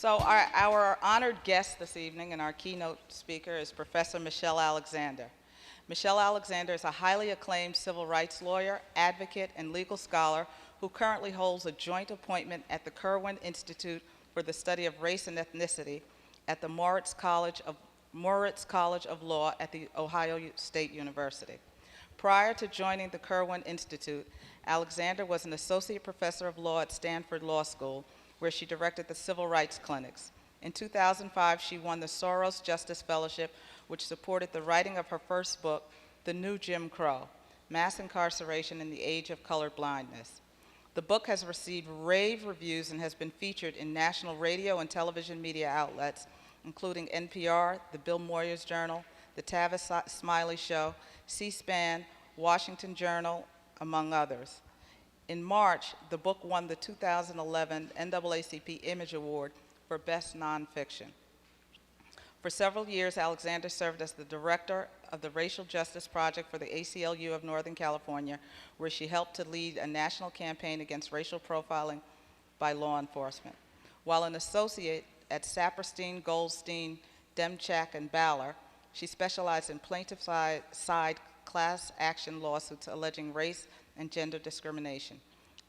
So our honored guest this evening and our keynote speaker is Professor Michelle Alexander. Michelle Alexander is a highly acclaimed civil rights lawyer, advocate, and legal scholar who currently holds a joint appointment at the Kirwan Institute for the Study of Race and Ethnicity at the Moritz College of Law at the Ohio State University. Prior to joining the Kirwan Institute, Alexander was an associate professor of law at Stanford Law School, where she directed the civil rights clinics. In 2005, she won the Soros Justice Fellowship, which supported the writing of her first book, The New Jim Crow: Mass Incarceration in the Age of Colorblindness. The book has received rave reviews and has been featured in national radio and television media outlets, including NPR, the Bill Moyers Journal, the Tavis Smiley Show, C-SPAN, Washington Journal, among others. In March, the book won the 2011 NAACP Image Award for Best Nonfiction. For several years, Alexander served as the director of the Racial Justice Project for the ACLU of Northern California, where she helped to lead a national campaign against racial profiling by law enforcement. While an associate at Saperstein, Goldstein, Demchak, and Baller, she specialized in plaintiff-side class action lawsuits alleging race and gender discrimination.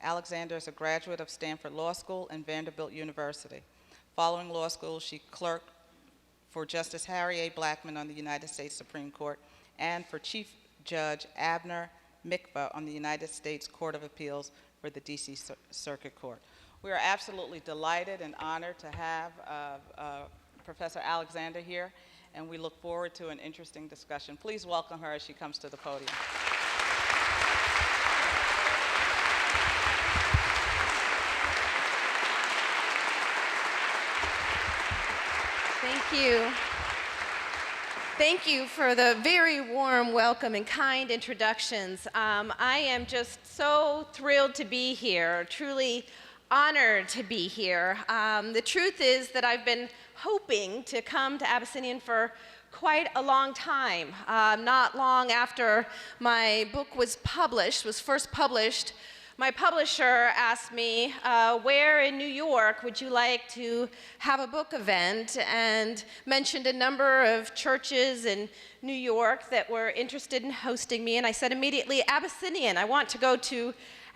Alexander is a graduate of Stanford Law School and Vanderbilt University. Following law school, she clerked for Justice Harry A. Blackmun on the United States Supreme Court and for Chief Judge Abner Mikva on the United States Court of Appeals for the DC Circuit Court. We are absolutely delighted and honored to have Professor Alexander here, and we look forward to an interesting discussion. Please welcome her as she comes to the podium. Thank you. Thank you for the very warm welcome and kind introductions. I am just so thrilled to be here, truly honored to be here. The truth is that I've been hoping to come to Abyssinian for quite a long time. Not long after my book was first published, my publisher asked me, where in New York would you like to have a book event, and mentioned a number of churches in New York that were interested in hosting me, and I said immediately, Abyssinian, I want to go to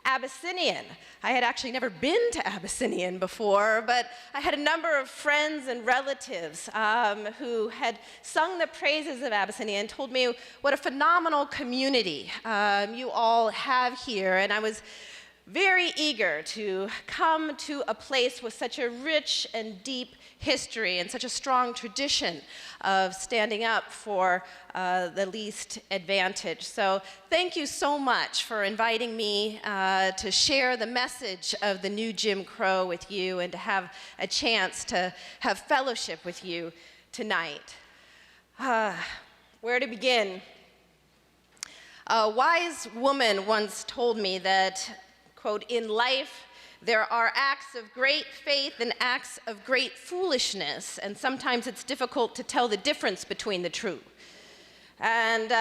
Abyssinian. I had actually never been to Abyssinian before, but I had a number of friends and relatives who had sung the praises of Abyssinian and told me what a phenomenal community you all have here, and I was very eager to come to a place with such a rich and deep history and such a strong tradition of standing up for the least advantaged. So thank you so much for inviting me to share the message of the new Jim Crow with you and to have a chance to have fellowship with you tonight. Where to begin? A wise woman once told me that, quote, in life, there are acts of great faith and acts of great foolishness, and sometimes it's difficult to tell the difference between the two. And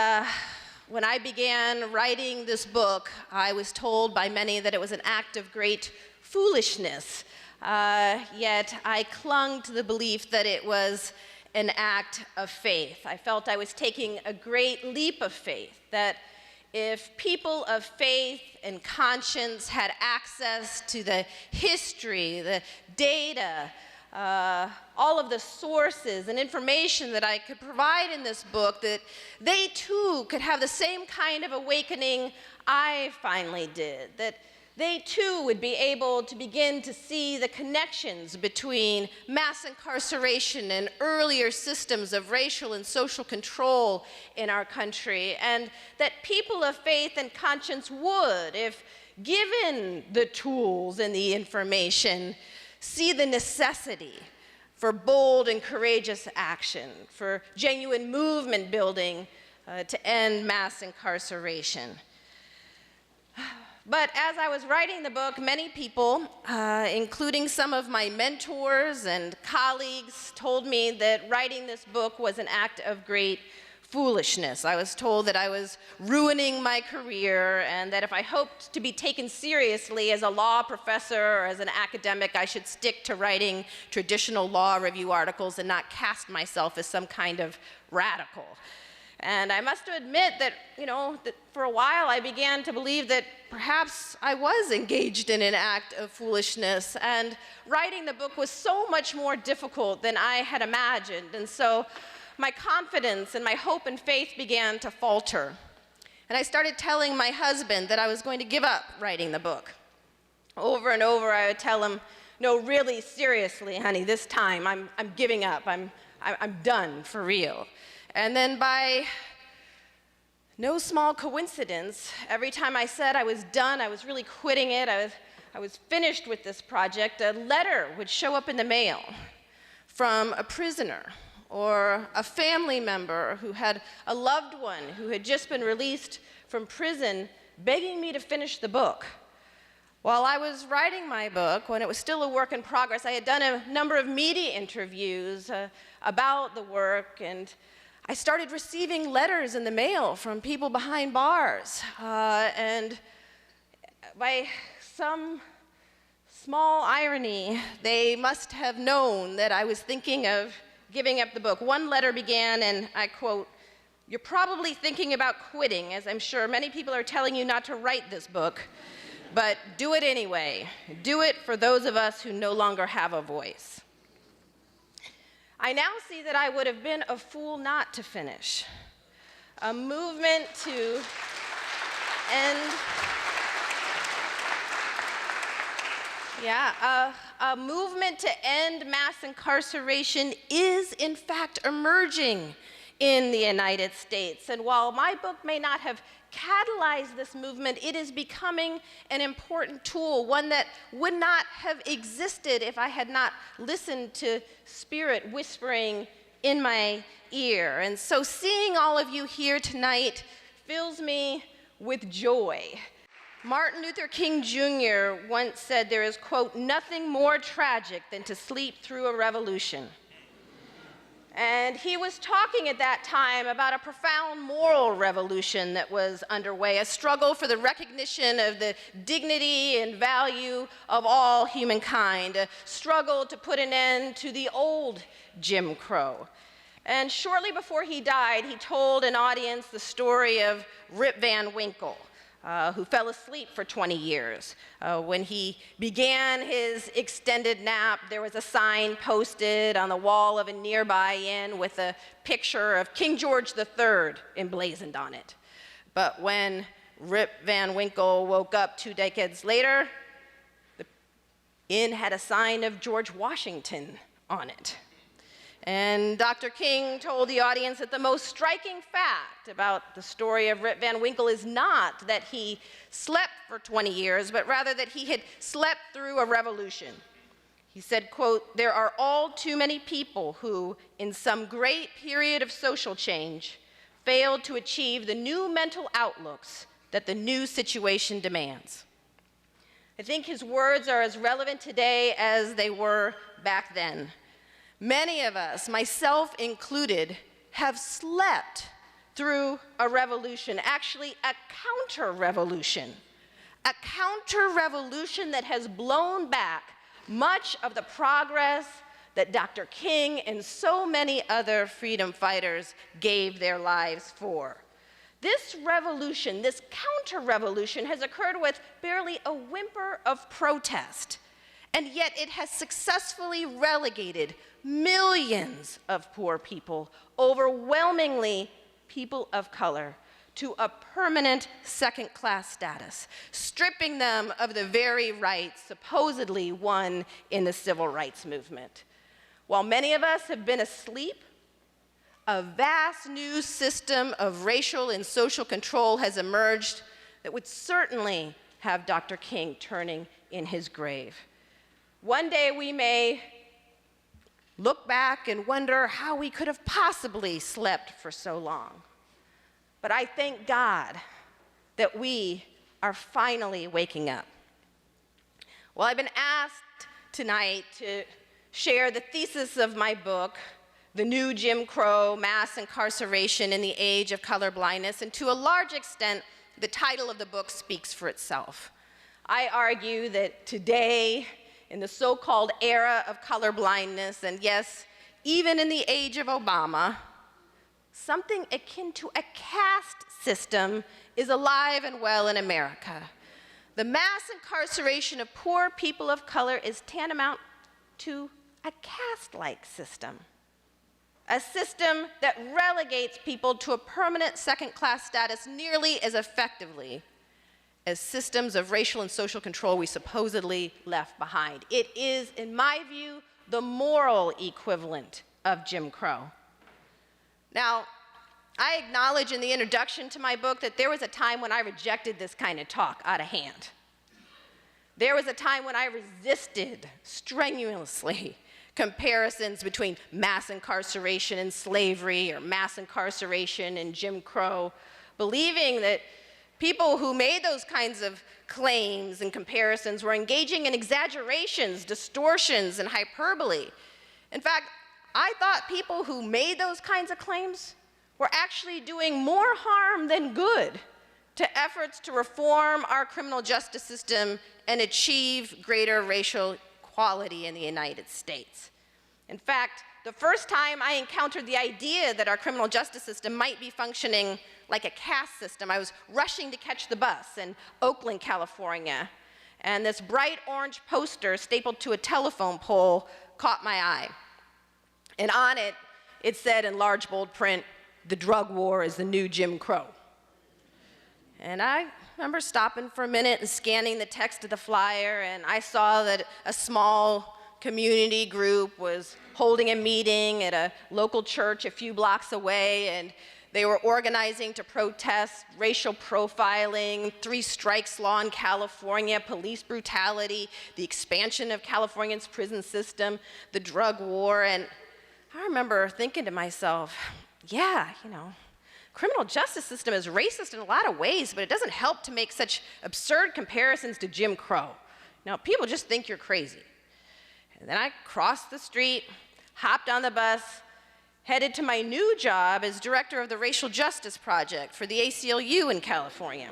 when I began writing this book, I was told by many that it was an act of great foolishness, yet I clung to the belief that it was an act of faith. I felt I was taking a great leap of faith, that if people of faith and conscience had access to the history, the data, all of the sources and information that I could provide in this book, that they too could have the same kind of awakening I finally did, that they too would be able to begin to see the connections between mass incarceration and earlier systems of racial and social control in our country, and that people of faith and conscience would, if given the tools and the information, see the necessity for bold and courageous action, for genuine movement building to end mass incarceration. But as I was writing the book, many people, including some of my mentors and colleagues, told me that writing this book was an act of great foolishness. I was told that I was ruining my career and that if I hoped to be taken seriously as a law professor or as an academic, I should stick to writing traditional law review articles and not cast myself as some kind of radical. And I must admit that, that for a while I began to believe that perhaps I was engaged in an act of foolishness, and writing the book was so much more difficult than I had imagined. And so my confidence and my hope and faith began to falter. And I started telling my husband that I was going to give up writing the book. Over and over I would tell him, no, really, seriously, honey, this time I'm giving up. I'm done for real. And then by no small coincidence, every time I said I was done, I was really quitting it, I was finished with this project, a letter would show up in the mail from a prisoner or a family member who had a loved one who had just been released from prison begging me to finish the book. While I was writing my book, when it was still a work in progress, I had done a number of media interviews about the work, and I started receiving letters in the mail from people behind bars. And by some small irony, they must have known that I was thinking of giving up the book. One letter began, and I quote, "You're probably thinking about quitting, as I'm sure many people are telling you not to write this book, but do it anyway. Do it for those of us who no longer have a voice." I now see that I would have been a fool not to finish. A movement to end, a movement to end mass incarceration is in fact emerging in the United States. And while my book may not have catalyzed this movement, it is becoming an important tool, one that would not have existed if I had not listened to Spirit whispering in my ear. And so seeing all of you here tonight fills me with joy. Martin Luther King Jr. once said there is, quote, "nothing more tragic than to sleep through a revolution." And he was talking at that time about a profound moral revolution that was underway, a struggle for the recognition of the dignity and value of all humankind, a struggle to put an end to the old Jim Crow. And shortly before he died, he told an audience the story of Rip Van Winkle, who fell asleep for 20 years. When he began his extended nap, there was a sign posted on the wall of a nearby inn with a picture of King George III emblazoned on it. But when Rip Van Winkle woke up 2 decades later, the inn had a sign of George Washington on it. And Dr. King told the audience that the most striking fact about the story of Rip Van Winkle is not that he slept for 20 years, but rather that he had slept through a revolution. He said, quote, "There are all too many people who, in some great period of social change, failed to achieve the new mental outlooks that the new situation demands." I think his words are as relevant today as they were back then. Many of us, myself included, have slept through a revolution, actually a counter-revolution that has blown back much of the progress that Dr. King and so many other freedom fighters gave their lives for. This revolution, this counter-revolution, has occurred with barely a whimper of protest, and yet it has successfully relegated millions of poor people, overwhelmingly people of color, to a permanent second-class status, stripping them of the very rights supposedly won in the civil rights movement. While many of us have been asleep, a vast new system of racial and social control has emerged that would certainly have Dr. King turning in his grave. One day we may look back and wonder how we could have possibly slept for so long. But I thank God that we are finally waking up. Well, I've been asked tonight to share the thesis of my book, the new Jim Crow, mass incarceration in the age of colorblindness, and to a large extent, the title of the book speaks for itself. I argue that today, in the so-called era of colorblindness, and yes, even in the age of Obama, something akin to a caste system is alive and well in America. The mass incarceration of poor people of color is tantamount to a caste-like system. A system that relegates people to a permanent second-class status nearly as effectively as systems of racial and social control we supposedly left behind. It is, in my view, the moral equivalent of Jim Crow. Now, I acknowledge in the introduction to my book that there was a time when I rejected this kind of talk out of hand. There was a time when I resisted strenuously comparisons between mass incarceration and slavery or mass incarceration and Jim Crow, believing that people who made those kinds of claims and comparisons were engaging in exaggerations, distortions, and hyperbole. In fact, I thought people who made those kinds of claims were actually doing more harm than good to efforts to reform our criminal justice system and achieve greater racial equality in the United States. In fact, the first time I encountered the idea that our criminal justice system might be functioning like a caste system, I was rushing to catch the bus in Oakland, California, and this bright orange poster stapled to a telephone pole caught my eye. And on it, it said in large bold print, "The drug war is the new Jim Crow." And I remember stopping for a minute and scanning the text of the flyer, and I saw that a small community group was holding a meeting at a local church a few blocks away, and they were organizing to protest racial profiling, 3 strikes law in California, police brutality, the expansion of California's prison system, the drug war. And I remember thinking to myself, yeah, criminal justice system is racist in a lot of ways, but it doesn't help to make such absurd comparisons to Jim Crow. Now, people just think you're crazy. And then I crossed the street, hopped on the bus, headed to my new job as director of the Racial Justice Project for the ACLU in California.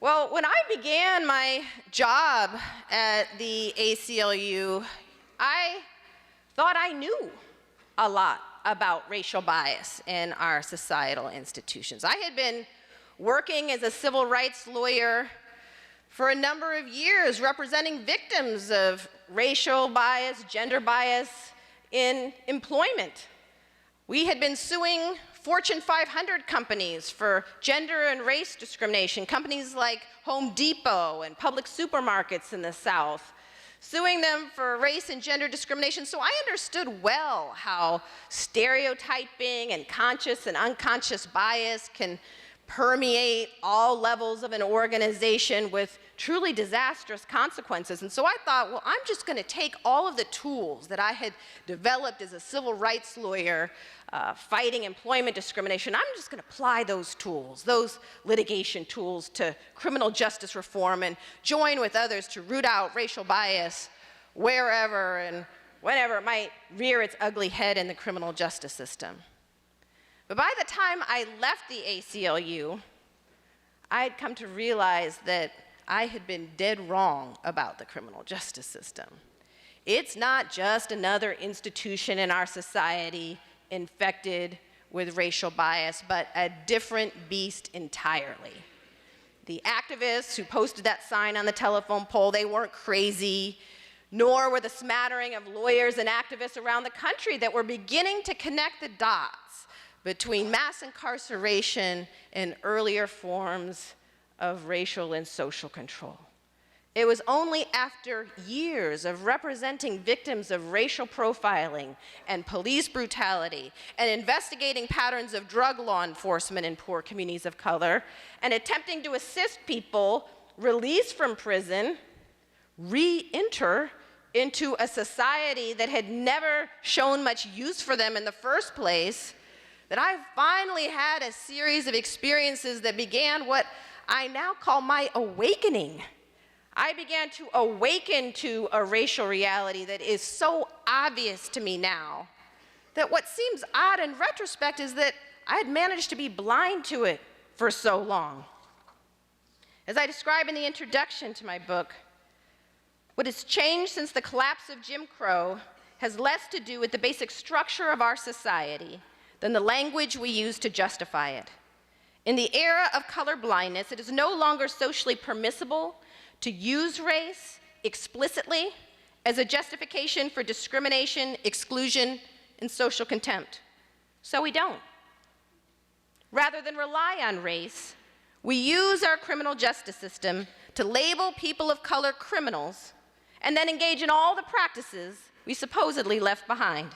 Well, when I began my job at the ACLU, I thought I knew a lot about racial bias in our societal institutions. I had been working as a civil rights lawyer for a number of years, representing victims of racial bias, gender bias in employment. We had been suing Fortune 500 companies for gender and race discrimination, companies like Home Depot and public supermarkets in the South, suing them for race and gender discrimination. So I understood well how stereotyping and conscious and unconscious bias can permeate all levels of an organization with truly disastrous consequences. And so I thought, well, I'm just going to take all of the tools that I had developed as a civil rights lawyer fighting employment discrimination. I'm just going to apply those tools, those litigation tools, to criminal justice reform and join with others to root out racial bias wherever and whenever it might rear its ugly head in the criminal justice system. But by the time I left the ACLU, I had come to realize that I had been dead wrong about the criminal justice system. It's not just another institution in our society infected with racial bias, but a different beast entirely. The activists who posted that sign on the telephone pole, they weren't crazy, nor were the smattering of lawyers and activists around the country that were beginning to connect the dots between mass incarceration and earlier forms of racial and social control. It was only after years of representing victims of racial profiling and police brutality and investigating patterns of drug law enforcement in poor communities of color and attempting to assist people released from prison re-enter into a society that had never shown much use for them in the first place, that I finally had a series of experiences that began what I now call my awakening. I began to awaken to a racial reality that is so obvious to me now that what seems odd in retrospect is that I had managed to be blind to it for so long. As I describe in the introduction to my book, what has changed since the collapse of Jim Crow has less to do with the basic structure of our society than the language we use to justify it. In the era of colorblindness, it is no longer socially permissible to use race explicitly as a justification for discrimination, exclusion, and social contempt. So we don't. Rather than rely on race, we use our criminal justice system to label people of color criminals and then engage in all the practices we supposedly left behind.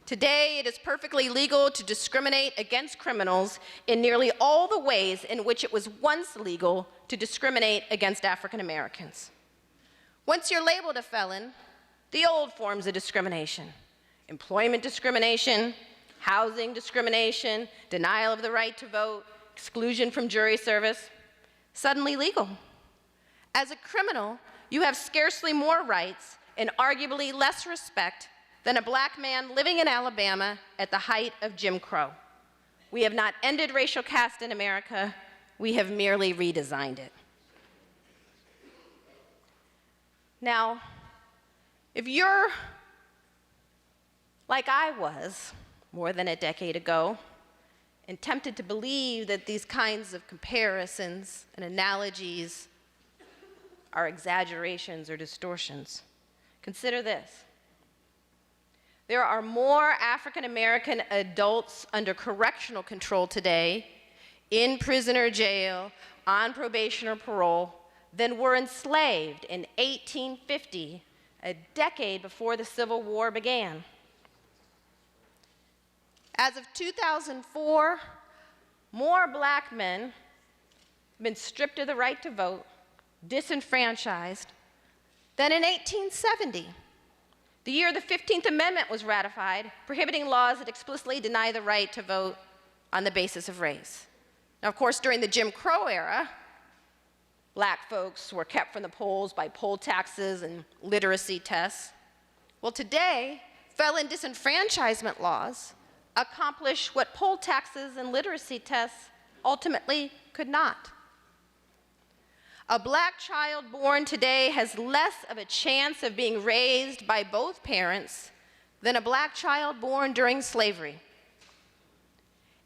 Today, it is perfectly legal to discriminate against criminals in nearly all the ways in which it was once legal to discriminate against African Americans. Once you're labeled a felon, the old forms of discrimination, employment discrimination, housing discrimination, denial of the right to vote, exclusion from jury service, suddenly legal. As a criminal, you have scarcely more rights and arguably less respect than a black man living in Alabama at the height of Jim Crow. We have not ended racial caste in America, we have merely redesigned it. Now, if you're like I was more than a decade ago, and tempted to believe that these kinds of comparisons and analogies are exaggerations or distortions, consider this. There are more African American adults under correctional control today, in prison or jail, on probation or parole, than were enslaved in 1850, a decade before the Civil War began. As of 2004, more black men have been stripped of the right to vote, disenfranchised, than in 1870, the year the 15th Amendment was ratified, prohibiting laws that explicitly deny the right to vote on the basis of race. Now, of course, during the Jim Crow era, black folks were kept from the polls by poll taxes and literacy tests. Well, today, felon disenfranchisement laws accomplish what poll taxes and literacy tests ultimately could not. A black child born today has less of a chance of being raised by both parents than a black child born during slavery.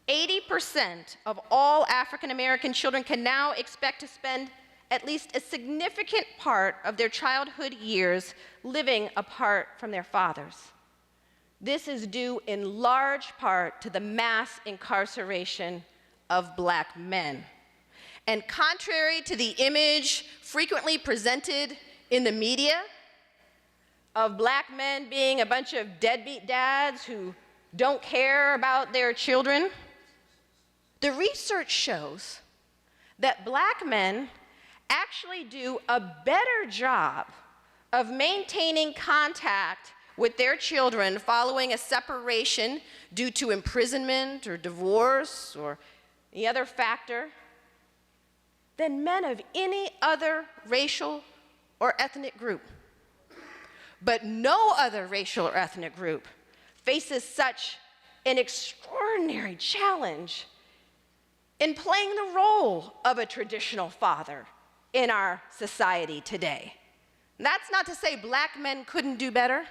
80% of all African American children can now expect to spend at least a significant part of their childhood years living apart from their fathers. This is due in large part to the mass incarceration of black men. And contrary to the image frequently presented in the media of black men being a bunch of deadbeat dads who don't care about their children, the research shows that black men actually do a better job of maintaining contact with their children following a separation due to imprisonment or divorce or any other factor than men of any other racial or ethnic group. But no other racial or ethnic group faces such an extraordinary challenge in playing the role of a traditional father in our society today. That's not to say black men couldn't do better,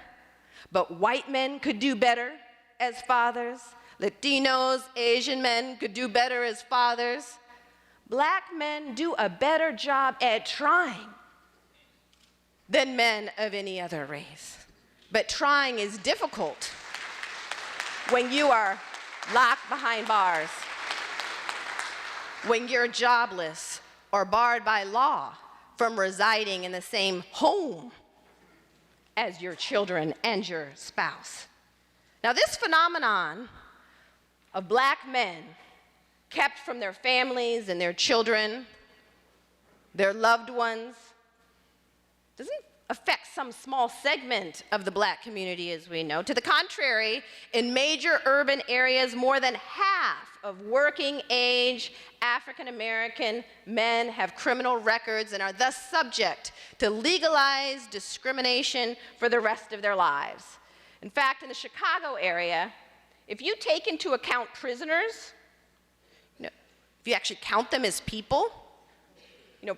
but white men could do better as fathers. Latinos, Asian men could do better as fathers. Black men do a better job at trying than men of any other race. But trying is difficult when you are locked behind bars, when you're jobless or barred by law from residing in the same home as your children and your spouse. Now, this phenomenon of black men kept from their families and their children, their loved ones, doesn't affect some small segment of the black community, as we know. To the contrary, in major urban areas, more than half of working age African American men have criminal records and are thus subject to legalized discrimination for the rest of their lives. In fact, in the Chicago area, if you take into account prisoners, if you actually count them as people,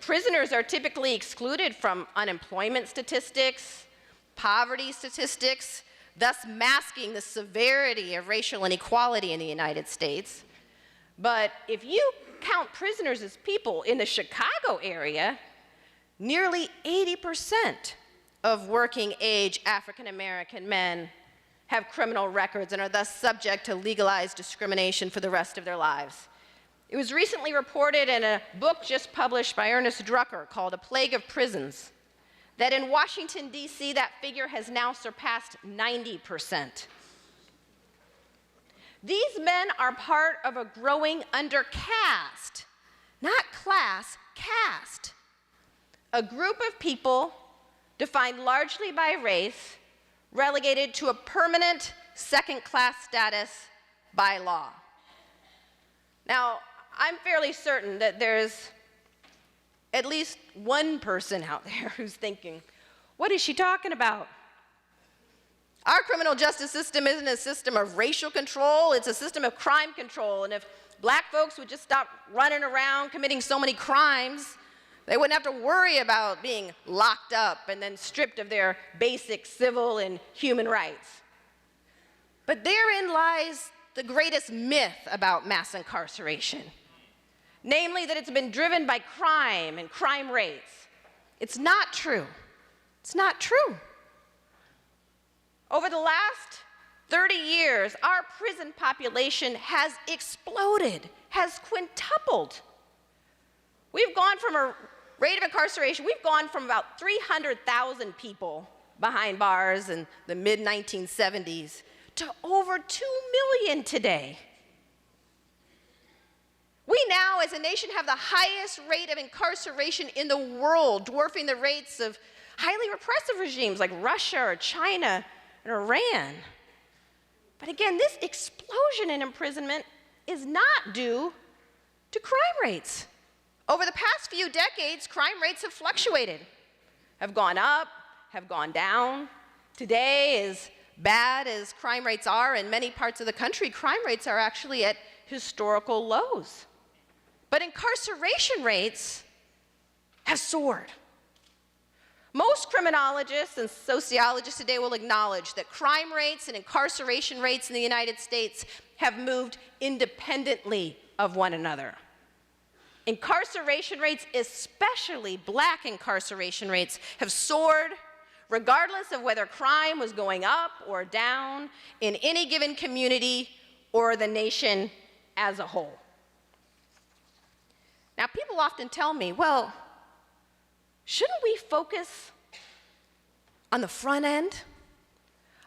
prisoners are typically excluded from unemployment statistics, poverty statistics, thus masking the severity of racial inequality in the United States. But if you count prisoners as people in the Chicago area, nearly 80% of working age African American men have criminal records and are thus subject to legalized discrimination for the rest of their lives. It was recently reported in a book just published by Ernest Drucker called A Plague of Prisons that in Washington, D.C., that figure has now surpassed 90%. These men are part of a growing undercaste, not class, caste, a group of people defined largely by race, relegated to a permanent second-class status by law. Now, I'm fairly certain that there's at least one person out there who's thinking, what is she talking about? Our criminal justice system isn't a system of racial control, it's a system of crime control. And if black folks would just stop running around committing so many crimes, they wouldn't have to worry about being locked up and then stripped of their basic civil and human rights. But therein lies the greatest myth about mass incarceration, namely that it's been driven by crime and crime rates. It's not true. It's not true. Over the last 30 years, our prison population has exploded, has quintupled. We've gone from a rate of incarceration, we've gone from about 300,000 people behind bars in the mid-1970s to over 2 million today. We now, as a nation, have the highest rate of incarceration in the world, dwarfing the rates of highly repressive regimes like Russia or China and Iran. But again, this explosion in imprisonment is not due to crime rates. Over the past few decades, crime rates have fluctuated, have gone up, have gone down. Today, as bad as crime rates are in many parts of the country, crime rates are actually at historical lows. But incarceration rates have soared. Most criminologists and sociologists today will acknowledge that crime rates and incarceration rates in the United States have moved independently of one another. Incarceration rates, especially black incarceration rates, have soared regardless of whether crime was going up or down in any given community or the nation as a whole. Now, people often tell me, well, shouldn't we focus on the front end,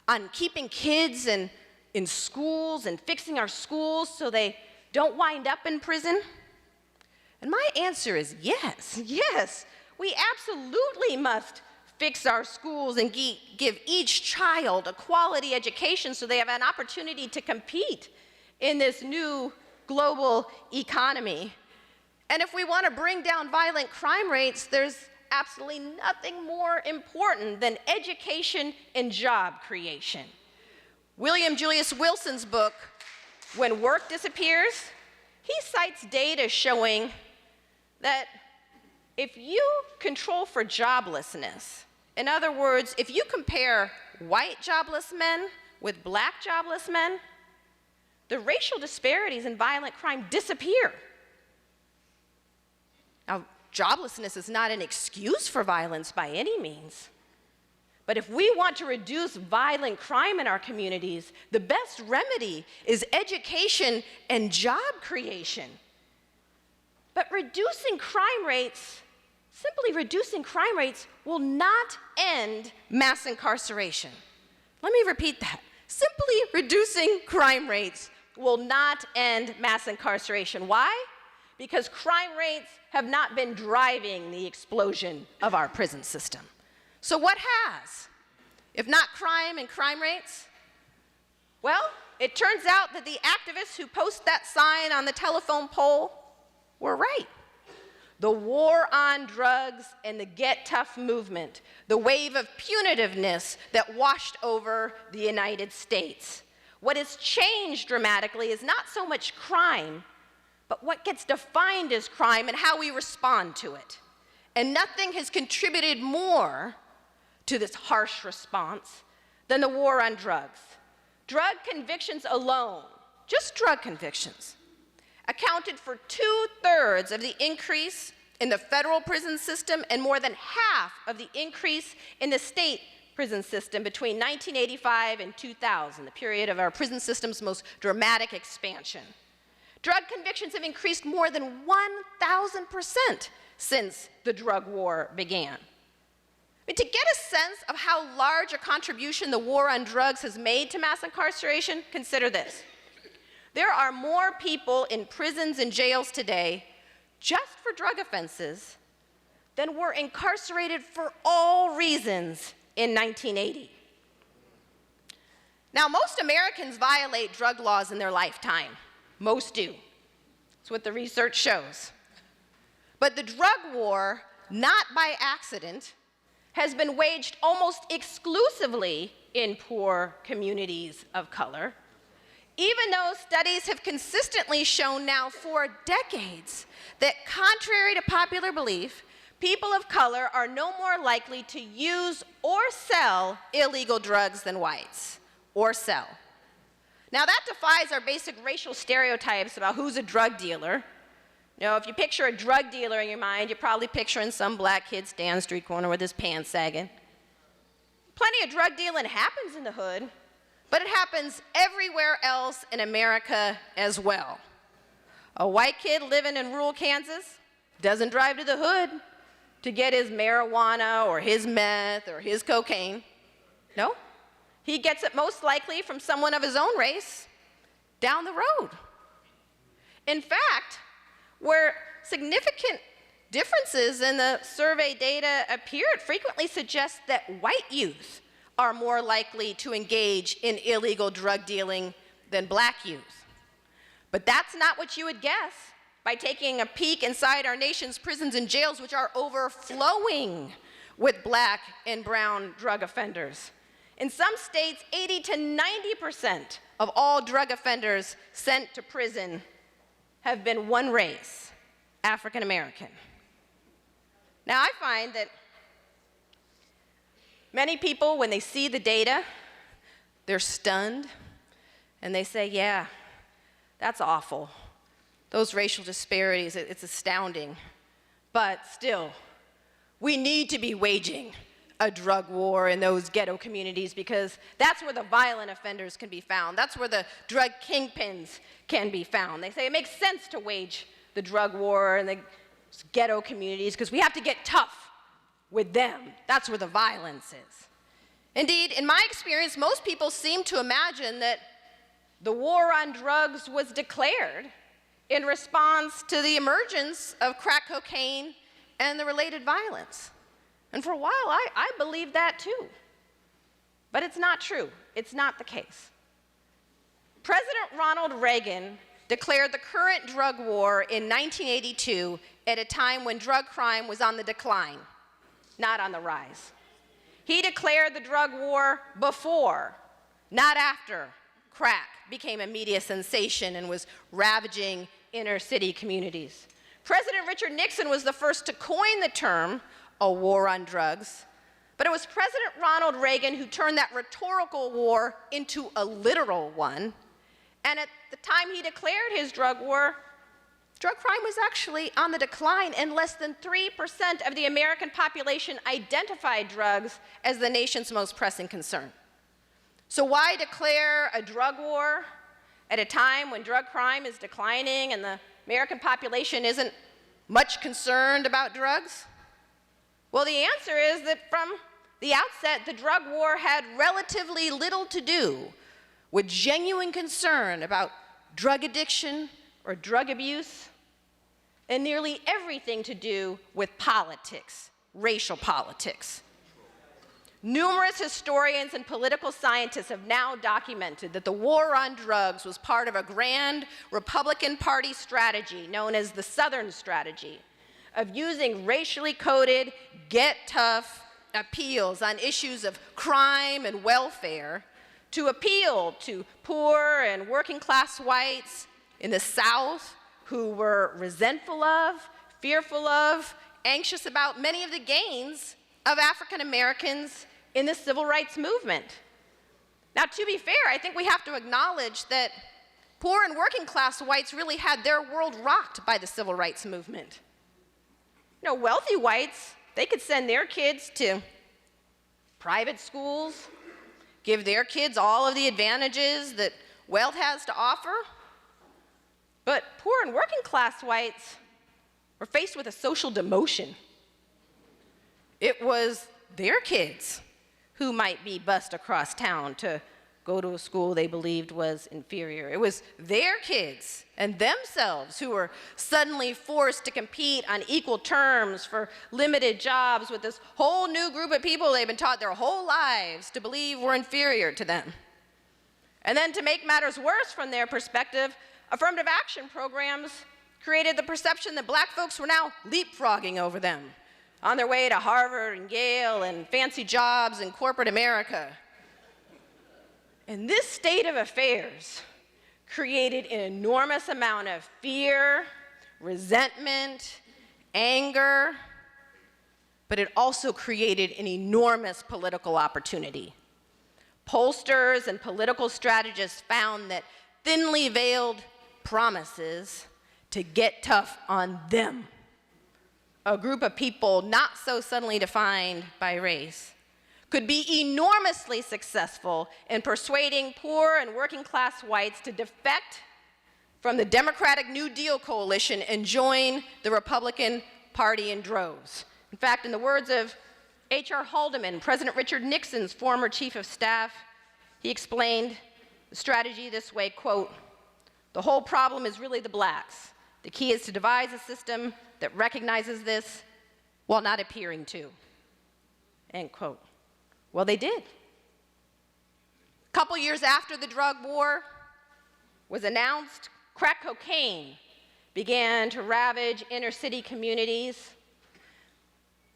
on keeping kids in schools and fixing our schools so they don't wind up in prison? And my answer is yes, yes. We absolutely must fix our schools and give each child a quality education so they have an opportunity to compete in this new global economy. And if we want to bring down violent crime rates, there's absolutely nothing more important than education and job creation. William Julius Wilson's book, When Work Disappears, he cites data showing that if you control for joblessness, in other words, if you compare white jobless men with black jobless men, the racial disparities in violent crime disappear. Now, joblessness is not an excuse for violence by any means. But if we want to reduce violent crime in our communities, the best remedy is education and job creation. But reducing crime rates, simply reducing crime rates, will not end mass incarceration. Let me repeat that. Simply reducing crime rates will not end mass incarceration. Why? Because crime rates have not been driving the explosion of our prison system. So what has? If not crime and crime rates? Well, it turns out that the activists who post that sign on the telephone pole were right. The war on drugs and the Get Tough movement, the wave of punitiveness that washed over the United States. What has changed dramatically is not so much crime, but what gets defined as crime and how we respond to it. And nothing has contributed more to this harsh response than the war on drugs. Drug convictions alone, just drug convictions, accounted for 2/3 of the increase in the federal prison system and more than half of the increase in the state prison system between 1985 and 2000, the period of our prison system's most dramatic expansion. Drug convictions have increased more than 1,000% since the drug war began. To get a sense of how large a contribution the war on drugs has made to mass incarceration, consider this. There are more people in prisons and jails today just for drug offenses than were incarcerated for all reasons in 1980. Now, most Americans violate drug laws in their lifetime. Most do. That's what the research shows. But the drug war, not by accident, has been waged almost exclusively in poor communities of color, even though studies have consistently shown now for decades that, contrary to popular belief, people of color are no more likely to use or sell illegal drugs than whites, or sell. Now, that defies our basic racial stereotypes about who's a drug dealer. You know, if you picture a drug dealer in your mind, you're probably picturing some black kid standing on the street corner with his pants sagging. Plenty of drug dealing happens in the hood, but it happens everywhere else in America as well. A white kid living in rural Kansas doesn't drive to the hood to get his marijuana or his meth or his cocaine. No, he gets it most likely from someone of his own race down the road. In fact, where significant differences in the survey data appear, it frequently suggests that white youth are more likely to engage in illegal drug dealing than black youth. But that's not what you would guess by taking a peek inside our nation's prisons and jails, which are overflowing with black and brown drug offenders. In some states, 80 to 90% of all drug offenders sent to prison have been one race, African American. Now, I find that many people, when they see the data, they're stunned, and they say, yeah, that's awful. Those racial disparities, it's astounding. But still, we need to be waging a drug war in those ghetto communities because that's where the violent offenders can be found. That's where the drug kingpins can be found. They say it makes sense to wage the drug war in the ghetto communities because we have to get tough with them. That's where the violence is. Indeed, in my experience, most people seem to imagine that the war on drugs was declared in response to the emergence of crack cocaine and the related violence. And for a while, I believed that too. But it's not true. It's not the case. President Ronald Reagan declared the current drug war in 1982 at a time when drug crime was on the decline, not on the rise. He declared the drug war before, not after, crack became a media sensation and was ravaging inner city communities. President Richard Nixon was the first to coin the term a war on drugs, but it was President Ronald Reagan who turned that rhetorical war into a literal one. And at the time he declared his drug war, drug crime was actually on the decline, and less than 3% of the American population identified drugs as the nation's most pressing concern. So why declare a drug war at a time when drug crime is declining and the American population isn't much concerned about drugs? Well, the answer is that from the outset, the drug war had relatively little to do with genuine concern about drug addiction or drug abuse, and nearly everything to do with politics, racial politics. Numerous historians and political scientists have now documented that the war on drugs was part of a grand Republican Party strategy known as the Southern Strategy of using racially coded, get tough appeals on issues of crime and welfare to appeal to poor and working class whites in the South who were resentful of, fearful of, anxious about many of the gains of African Americans in the civil rights movement. Now, to be fair, I think we have to acknowledge that poor and working class whites really had their world rocked by the civil rights movement. You know, wealthy whites, they could send their kids to private schools, give their kids all of the advantages that wealth has to offer. But poor and working class whites were faced with a social demotion. It was their kids who might be bused across town to go to a school they believed was inferior. It was their kids and themselves who were suddenly forced to compete on equal terms for limited jobs with this whole new group of people they've been taught their whole lives to believe were inferior to them. And then to make matters worse from their perspective, affirmative action programs created the perception that black folks were now leapfrogging over them on their way to Harvard and Yale and fancy jobs in corporate America. And this state of affairs created an enormous amount of fear, resentment, anger, but it also created an enormous political opportunity. Pollsters and political strategists found that thinly veiled promises to get tough on them, a group of people not so suddenly defined by race, could be enormously successful in persuading poor and working class whites to defect from the Democratic New Deal coalition and join the Republican Party in droves. In fact, in the words of H.R. Haldeman, President Richard Nixon's former chief of staff, he explained the strategy this way, quote, "The whole problem is really the blacks. The key is to devise a system that recognizes this while not appearing to," end quote. Well, they did. A couple years after the drug war was announced, crack cocaine began to ravage inner city communities.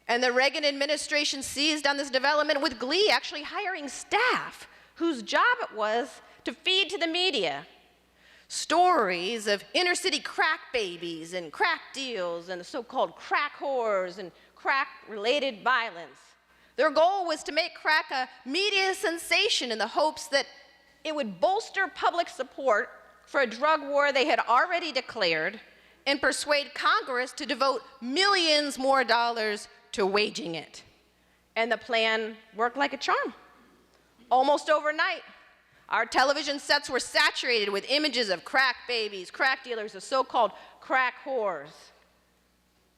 And the Reagan administration seized on this development with glee, actually hiring staff whose job it was to feed to the media stories of inner city crack babies and crack deals and the so-called crack whores and crack-related violence. Their goal was to make crack a media sensation in the hopes that it would bolster public support for a drug war they had already declared and persuade Congress to devote millions more dollars to waging it. And the plan worked like a charm. Almost overnight, our television sets were saturated with images of crack babies, crack dealers, the so-called crack whores.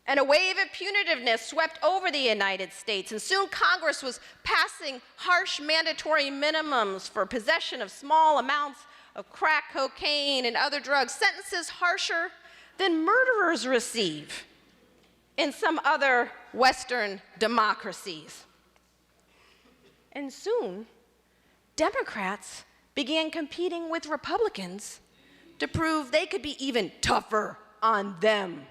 And a wave of punitiveness swept over the United States, and soon Congress was passing harsh mandatory minimums for possession of small amounts of crack cocaine and other drugs, sentences harsher than murderers receive in some other Western democracies. And soon, Democrats began competing with Republicans to prove they could be even tougher on them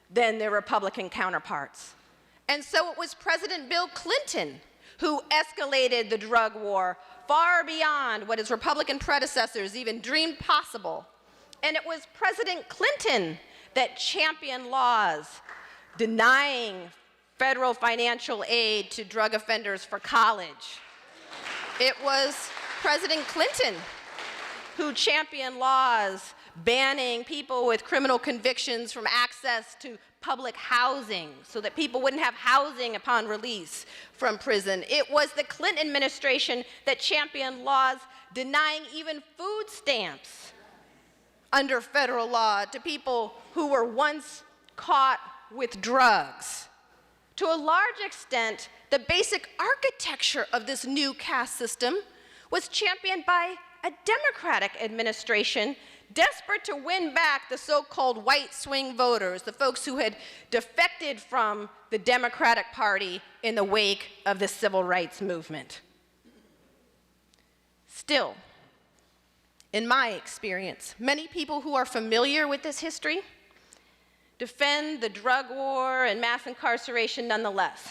than their Republican counterparts. And so it was President Bill Clinton who escalated the drug war far beyond what his Republican predecessors even dreamed possible. And it was President Clinton that championed laws denying federal financial aid to drug offenders for college. It was President Clinton who championed laws banning people with criminal convictions from access to public housing so that people wouldn't have housing upon release from prison. It was the Clinton administration that championed laws denying even food stamps under federal law to people who were once caught with drugs. To a large extent, the basic architecture of this new caste system was championed by a Democratic administration desperate to win back the so-called white swing voters, the folks who had defected from the Democratic Party in the wake of the civil rights movement. Still, in my experience, many people who are familiar with this history defend the drug war and mass incarceration nonetheless.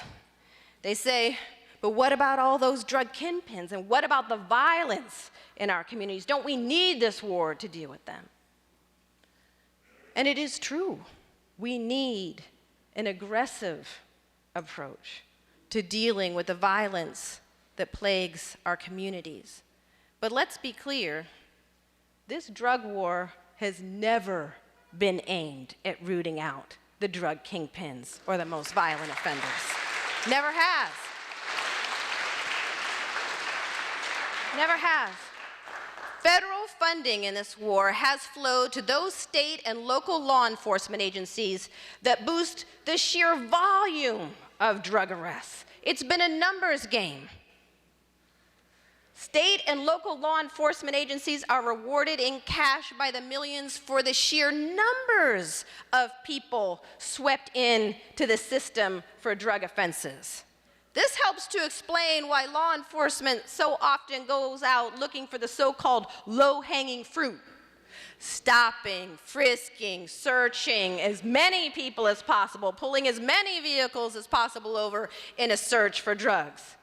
They say, but what about all those drug kingpins, and what about the violence in our communities? Don't we need this war to deal with them? And it is true. We need an aggressive approach to dealing with the violence that plagues our communities. But let's be clear, this drug war has never been aimed at rooting out the drug kingpins or the most violent offenders. Never has. Never has. Federal funding in this war has flowed to those state and local law enforcement agencies that boost the sheer volume of drug arrests. It's been a numbers game. State and local law enforcement agencies are rewarded in cash by the millions for the sheer numbers of people swept into the system for drug offenses. This helps to explain why law enforcement so often goes out looking for the so-called low-hanging fruit, stopping, frisking, searching as many people as possible, pulling as many vehicles as possible over in a search for drugs.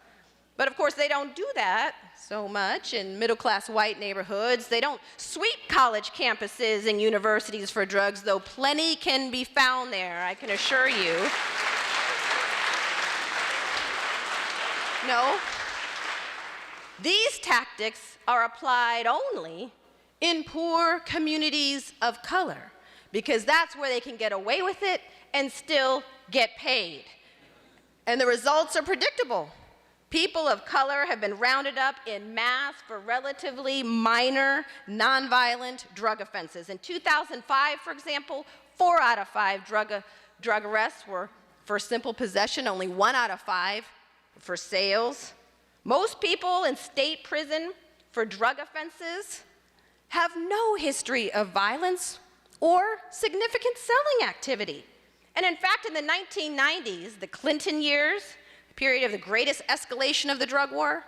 But of course, they don't do that so much in middle-class white neighborhoods. They don't sweep college campuses and universities for drugs, though plenty can be found there, I can assure you. No, these tactics are applied only in poor communities of color, because that's where they can get away with it and still get paid. And the results are predictable. People of color have been rounded up in mass for relatively minor, nonviolent drug offenses. In 2005, for example, 4 out of 5 drug arrests were for simple possession, only 1 out of 5 for sales. Most people in state prison for drug offenses have no history of violence or significant selling activity. And in fact, in the 1990s, the Clinton years, the period of the greatest escalation of the drug war,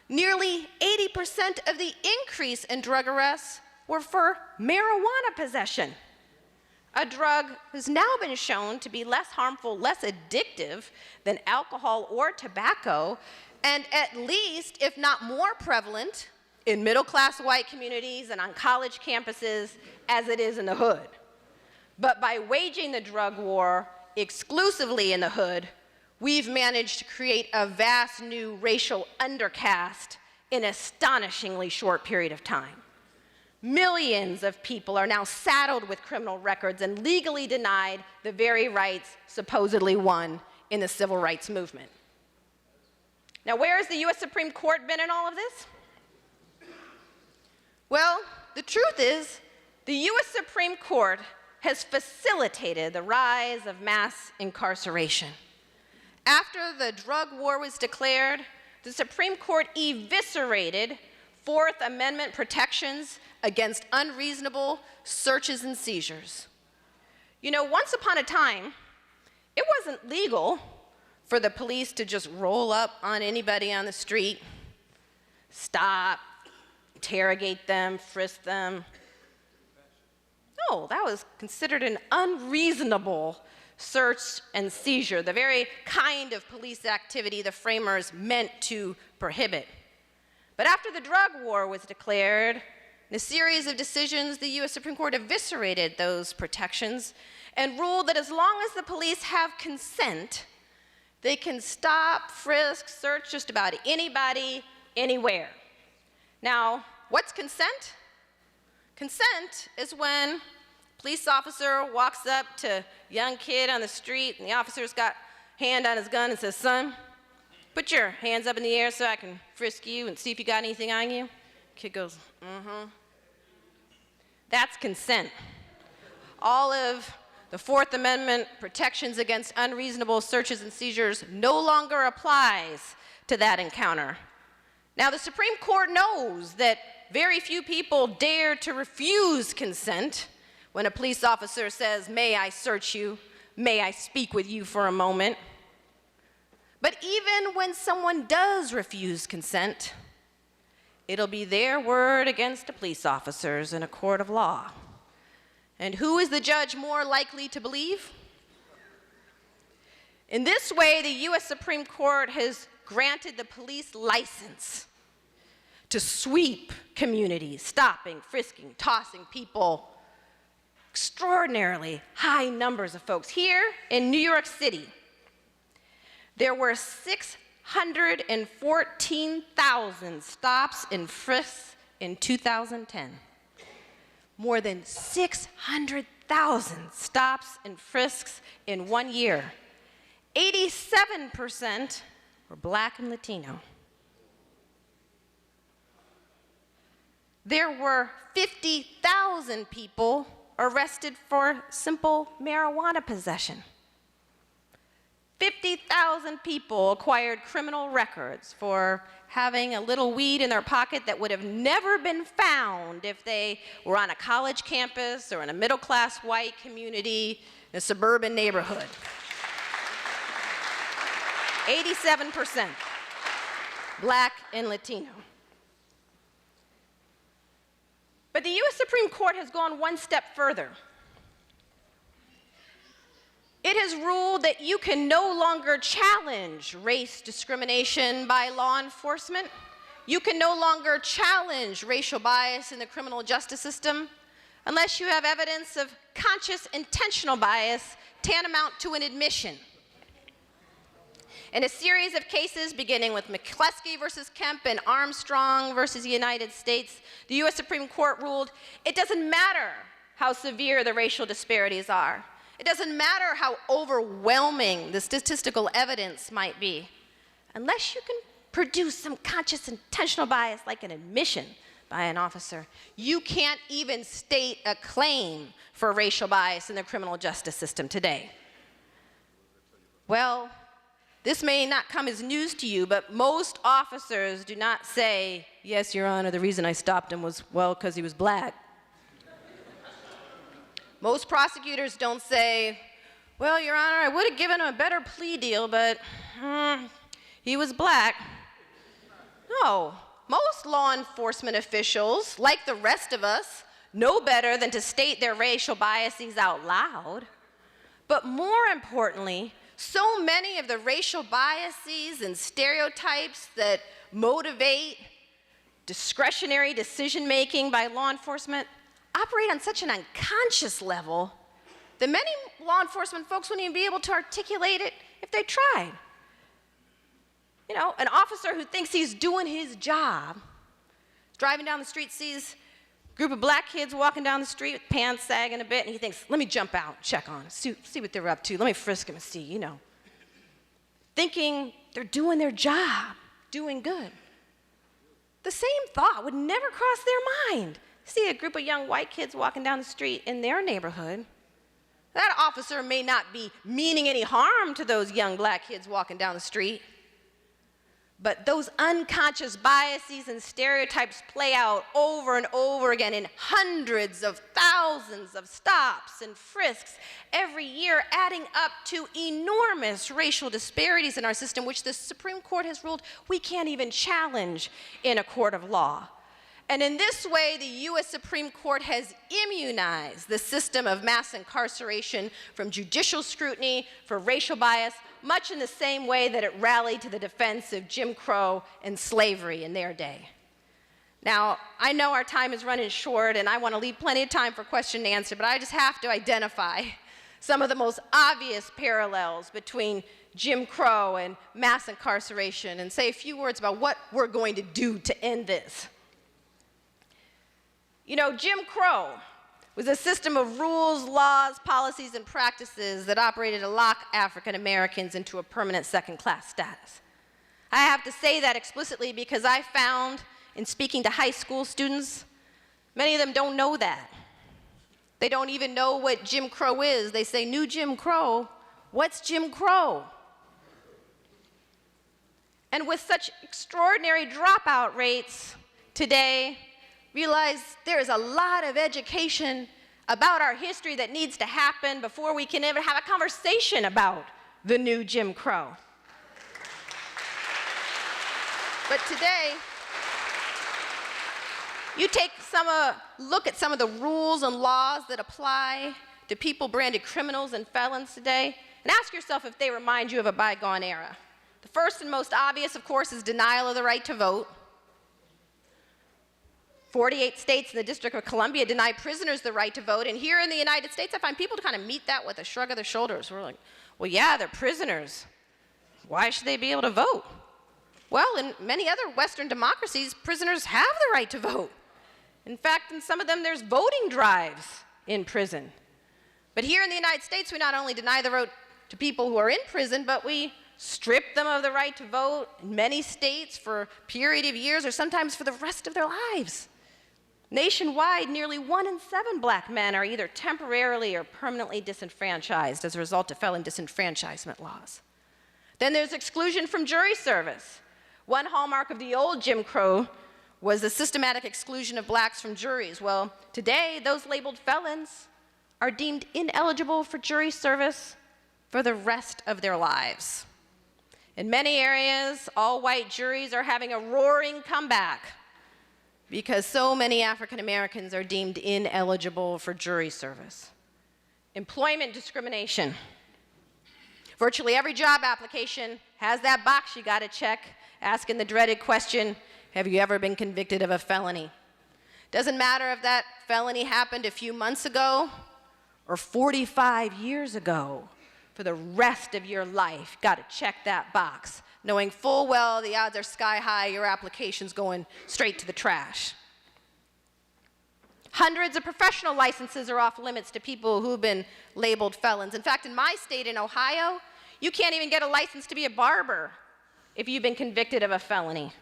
nearly 80% of the increase in drug arrests were for marijuana possession, a drug has now been shown to be less harmful, less addictive than alcohol or tobacco, and at least, if not more prevalent, in middle-class white communities and on college campuses as it is in the hood. But by waging the drug war exclusively in the hood, we've managed to create a vast new racial undercast in an astonishingly short period of time. Millions of people are now saddled with criminal records and legally denied the very rights supposedly won in the civil rights movement. Now, where has the US Supreme Court been in all of this? Well, the truth is, the US Supreme Court has facilitated the rise of mass incarceration. After the drug war was declared, the Supreme Court eviscerated Fourth Amendment protections against unreasonable searches and seizures. You know, once upon a time, it wasn't legal for the police to just roll up on anybody on the street, stop, interrogate them, frisk them. No, that was considered an unreasonable search and seizure, the very kind of police activity the framers meant to prohibit. But after the drug war was declared, in a series of decisions, the US Supreme Court eviscerated those protections and ruled that as long as the police have consent, they can stop, frisk, search just about anybody, anywhere. Now, what's consent? Consent is when a police officer walks up to a young kid on the street and the officer's got a hand on his gun and says, "Son, put your hands up in the air so I can frisk you and see if you got anything on you." Kid goes, "Mm-hmm." That's consent. All of the Fourth Amendment protections against unreasonable searches and seizures no longer applies to that encounter. Now, the Supreme Court knows that very few people dare to refuse consent when a police officer says, "May I search you? May I speak with you for a moment?" But even when someone does refuse consent, it'll be their word against the police officers in a court of law. And who is the judge more likely to believe? In this way, the U.S. Supreme Court has granted the police license to sweep communities, stopping, frisking, tossing people, extraordinarily high numbers of folks. Here in New York City, there were 614,000 stops and frisks in 2010. More than 600,000 stops and frisks in 1 year. 87% were Black and Latino. There were 50,000 people arrested for simple marijuana possession. 50,000 people acquired criminal records for having a little weed in their pocket that would have never been found if they were on a college campus or in a middle-class white community in a suburban neighborhood. 87% Black and Latino. But the U.S. Supreme Court has gone one step further. It has ruled that you can no longer challenge race discrimination by law enforcement. You can no longer challenge racial bias in the criminal justice system unless you have evidence of conscious, intentional bias tantamount to an admission. In a series of cases beginning with McCleskey versus Kemp and Armstrong versus the United States, the U.S. Supreme Court ruled it doesn't matter how severe the racial disparities are. It doesn't matter how overwhelming the statistical evidence might be. Unless you can produce some conscious, intentional bias like an admission by an officer, you can't even state a claim for racial bias in the criminal justice system today. Well, this may not come as news to you, but most officers do not say, "Yes, Your Honor, the reason I stopped him was, well, because he was Black." Most prosecutors don't say, "Well, Your Honor, I would have given him a better plea deal, but he was Black." No, most law enforcement officials, like the rest of us, know better than to state their racial biases out loud. But more importantly, so many of the racial biases and stereotypes that motivate discretionary decision-making by law enforcement operate on such an unconscious level that many law enforcement folks wouldn't even be able to articulate it if they tried. You know, an officer who thinks he's doing his job, driving down the street, sees a group of Black kids walking down the street with pants sagging a bit, and he thinks, "Let me jump out, check on them, see what they're up to, let me frisk them and see," you know. Thinking they're doing their job, doing good. The same thought would never cross their mind. See a group of young white kids walking down the street in their neighborhood. That officer may not be meaning any harm to those young Black kids walking down the street, but those unconscious biases and stereotypes play out over and over again in hundreds of thousands of stops and frisks every year, adding up to enormous racial disparities in our system, which the Supreme Court has ruled we can't even challenge in a court of law. And in this way, the U.S. Supreme Court has immunized the system of mass incarceration from judicial scrutiny for racial bias, much in the same way that it rallied to the defense of Jim Crow and slavery in their day. Now, I know our time is running short, and I want to leave plenty of time for question and answer, but I just have to identify some of the most obvious parallels between Jim Crow and mass incarceration and say a few words about what we're going to do to end this. You know, Jim Crow was a system of rules, laws, policies, and practices that operated to lock African Americans into a permanent second-class status. I have to say that explicitly because I found, in speaking to high school students, many of them don't know that. They don't even know what Jim Crow is. They say, "New Jim Crow? What's Jim Crow?" and with such extraordinary dropout rates today, realize there is a lot of education about our history that needs to happen before we can ever have a conversation about the new Jim Crow. But today, you take look at some of the rules and laws that apply to people branded criminals and felons today, and ask yourself if they remind you of a bygone era. The first and most obvious, of course, is denial of the right to vote. 48 states in the District of Columbia deny prisoners the right to vote, and here in the United States, I find people to kind of meet that with a shrug of their shoulders. We're like, well, yeah, they're prisoners. Why should they be able to vote? Well, in many other Western democracies, prisoners have the right to vote. In fact, in some of them, there's voting drives in prison. But here in the United States, we not only deny the vote to people who are in prison, but we strip them of the right to vote in many states for a period of years or sometimes for the rest of their lives. Nationwide, nearly 1 in 7 black men are either temporarily or permanently disenfranchised as a result of felon disenfranchisement laws. Then there's exclusion from jury service. One hallmark of the old Jim Crow was the systematic exclusion of blacks from juries. Well, today, those labeled felons are deemed ineligible for jury service for the rest of their lives. In many areas, all-white juries are having a roaring comeback because so many African Americans are deemed ineligible for jury service. Employment discrimination. Virtually every job application has that box you gotta check, asking the dreaded question, have you ever been convicted of a felony? Doesn't matter if that felony happened a few months ago or 45 years ago. For the rest of your life, gotta check that box, knowing full well the odds are sky high, your application's going straight to the trash. Hundreds of professional licenses are off limits to people who've been labeled felons. In fact, in my state, in Ohio, you can't even get a license to be a barber if you've been convicted of a felony.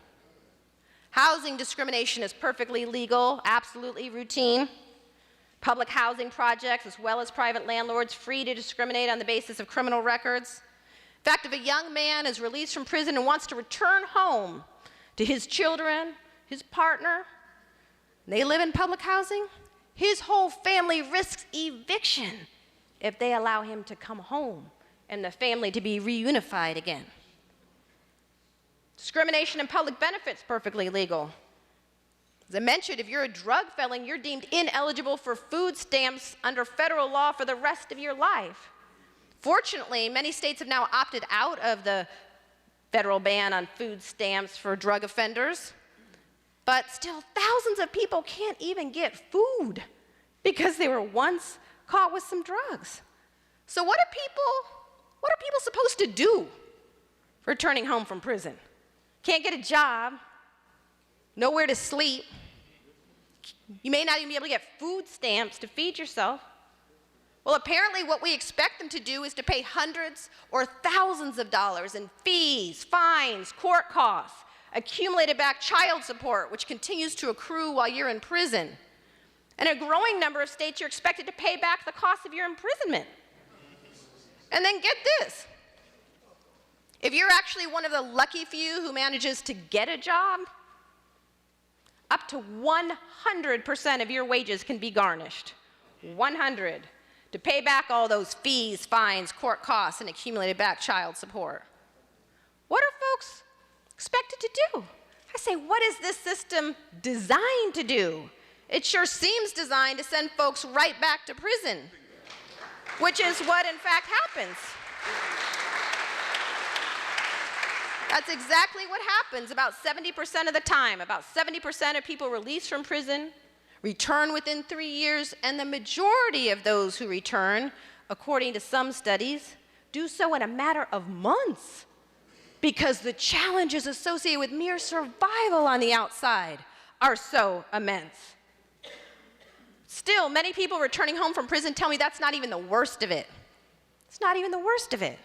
Housing discrimination is perfectly legal, absolutely routine. Public housing projects, as well as private landlords, free to discriminate on the basis of criminal records. In fact, if a young man is released from prison and wants to return home to his children, his partner, and they live in public housing, his whole family risks eviction if they allow him to come home and the family to be reunified again. Discrimination in public benefits, perfectly legal. As I mentioned, if you're a drug felon, you're deemed ineligible for food stamps under federal law for the rest of your life. Fortunately, many states have now opted out of the federal ban on food stamps for drug offenders, but still thousands of people can't even get food because they were once caught with some drugs. So what are people supposed to do returning home from prison? Can't get a job, nowhere to sleep. You may not even be able to get food stamps to feed yourself. Well, apparently what we expect them to do is to pay hundreds or thousands of dollars in fees, fines, court costs, accumulated back child support, which continues to accrue while you're in prison. And a growing number of states, you're expected to pay back the cost of your imprisonment. And then get this. If you're actually one of the lucky few who manages to get a job, up to 100% of your wages can be garnished. 100. To pay back all those fees, fines, court costs, and accumulated back child support. What are folks expected to do? I say, what is this system designed to do? It sure seems designed to send folks right back to prison, which is what in fact happens. That's exactly what happens about 70% of the time. About 70% of people released from prison return within 3 years, and the majority of those who return, according to some studies, do so in a matter of months because the challenges associated with mere survival on the outside are so immense. Still, many people returning home from prison tell me that's not even the worst of it. It's not even the worst of it.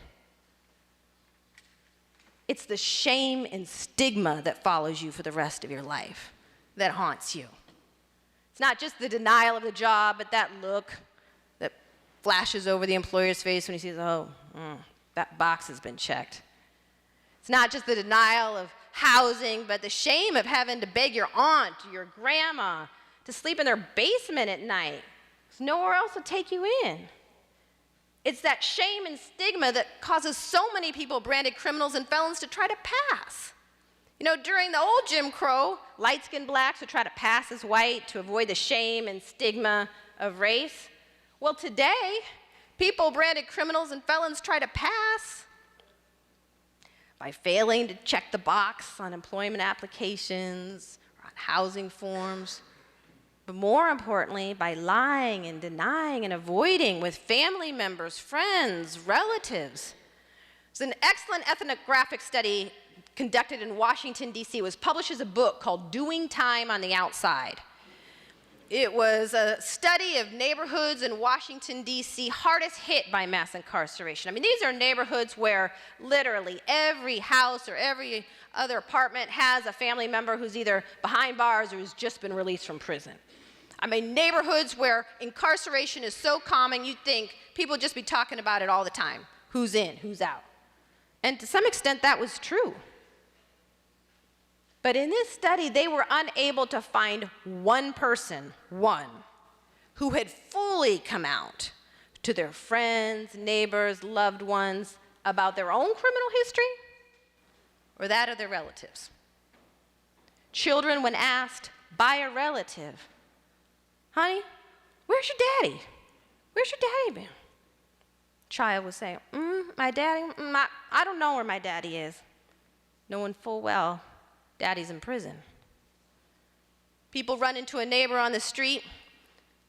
It's the shame and stigma that follows you for the rest of your life that haunts you. It's not just the denial of the job, but that look that flashes over the employer's face when he sees, that box has been checked. It's not just the denial of housing, but the shame of having to beg your aunt or your grandma to sleep in their basement at night. There's nowhere else to take you in. It's that shame and stigma that causes so many people branded criminals and felons to try to pass. You know, during the old Jim Crow, light-skinned blacks would try to pass as white to avoid the shame and stigma of race. Well, today, people branded criminals and felons try to pass by failing to check the box on employment applications or on housing forms, but more importantly, by lying and denying and avoiding with family members, friends, relatives. There's an excellent ethnographic study conducted in Washington, D.C. It was published as a book called Doing Time on the Outside. It was a study of neighborhoods in Washington, D.C., hardest hit by mass incarceration. I mean, these are neighborhoods where literally every house or every other apartment has a family member who's either behind bars or who's just been released from prison. I mean, neighborhoods where incarceration is so common, you'd think people would just be talking about it all the time. Who's in, who's out. And to some extent, that was true. But in this study, they were unable to find one person, who had fully come out to their friends, neighbors, loved ones about their own criminal history or that of their relatives. Children, when asked by a relative, "Honey, where's your daddy? Where's your daddy been?" Child would say, "My daddy, I don't know where my daddy is," knowing full well Daddy's in prison. People run into a neighbor on the street.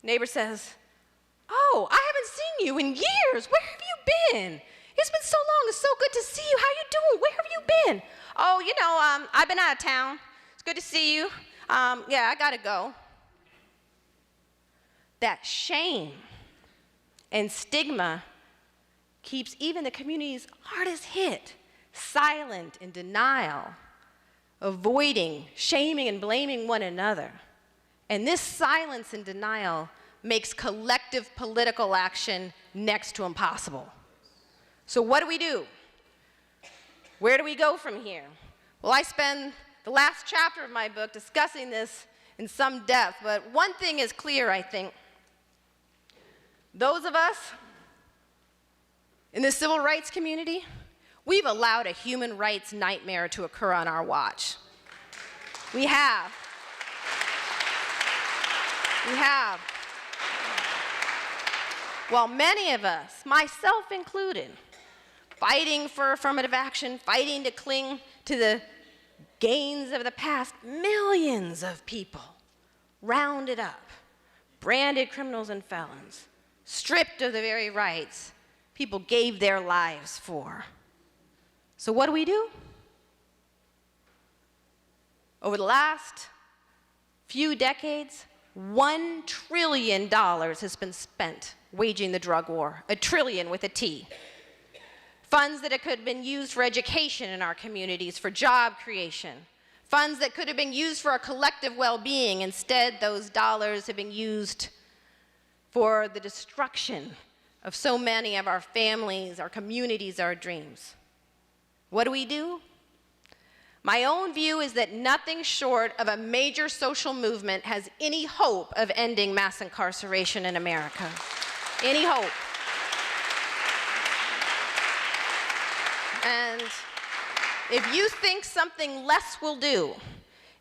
Neighbor says, "Oh, I haven't seen you in years. Where have you been? It's been so long. It's so good to see you. How you doing? Where have you been?" "Oh, you know, I've been out of town. It's good to see you. Yeah, I gotta go." That shame and stigma keeps even the community's hardest hit silent in denial, avoiding, shaming, and blaming one another. And this silence and denial makes collective political action next to impossible. So what do we do? Where do we go from here? Well, I spend the last chapter of my book discussing this in some depth, but one thing is clear, I think. Those of us in the civil rights community, we've allowed a human rights nightmare to occur on our watch. We have. While many of us, myself included, fighting for affirmative action, fighting to cling to the gains of the past, millions of people rounded up, branded criminals and felons, stripped of the very rights people gave their lives for. So what do? Over the last few decades, $1 trillion has been spent waging the drug war, a trillion with a T. Funds that could have been used for education in our communities, for job creation. Funds that could have been used for our collective well-being. Instead, those dollars have been used for the destruction of so many of our families, our communities, our dreams. What do? My own view is that nothing short of a major social movement has any hope of ending mass incarceration in America. Any hope. And if you think something less will do,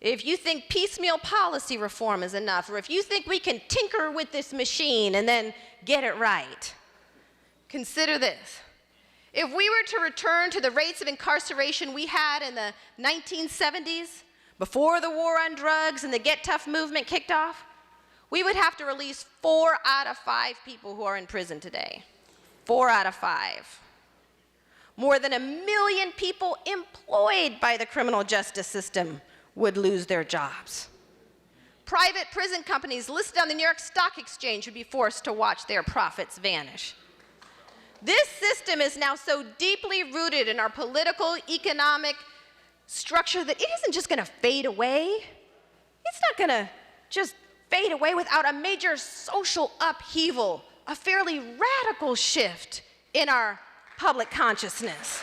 if you think piecemeal policy reform is enough, or if you think we can tinker with this machine and then get it right, consider this. If we were to return to the rates of incarceration we had in the 1970s, before the war on drugs and the Get Tough movement kicked off, we would have to release 4 out of 5 people who are in prison today. 4 out of 5. More than 1 million people employed by the criminal justice system would lose their jobs. Private prison companies listed on the New York Stock Exchange would be forced to watch their profits vanish. This system is now so deeply rooted in our political, economic structure that it isn't just going to fade away. It's not going to just fade away without a major social upheaval, a fairly radical shift in our public consciousness.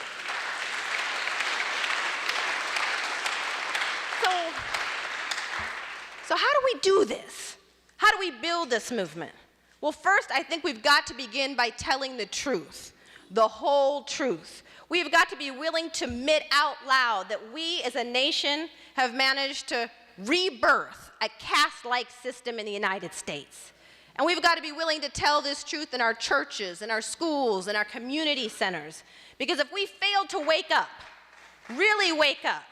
So how do we do this? How do we build this movement? Well, first, I think we've got to begin by telling the truth, the whole truth. We've got to be willing to admit out loud that we as a nation have managed to rebirth a caste-like system in the United States. And we've got to be willing to tell this truth in our churches, in our schools, in our community centers. Because if we fail to wake up, really wake up,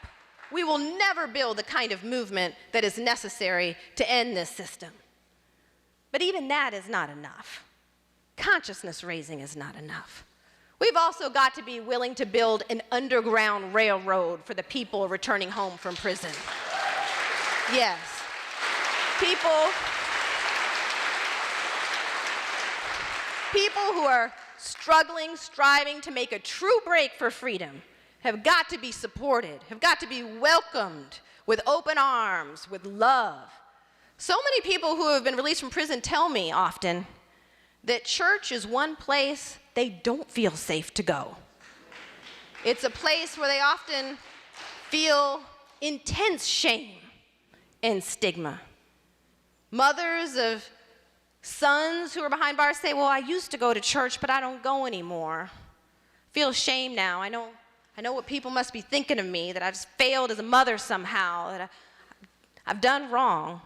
we will never build the kind of movement that is necessary to end this system. But even that is not enough. Consciousness raising is not enough. We've also got to be willing to build an underground railroad for the people returning home from prison. Yes. People who are struggling, striving to make a true break for freedom have got to be supported, have got to be welcomed with open arms, with love. So many people who have been released from prison tell me often that church is one place they don't feel safe to go. It's a place where they often feel intense shame and stigma. Mothers of sons who are behind bars say, well, I used to go to church, but I don't go anymore. Feel shame now. I know what people must be thinking of me, that I've failed as a mother somehow, that I've done wrong.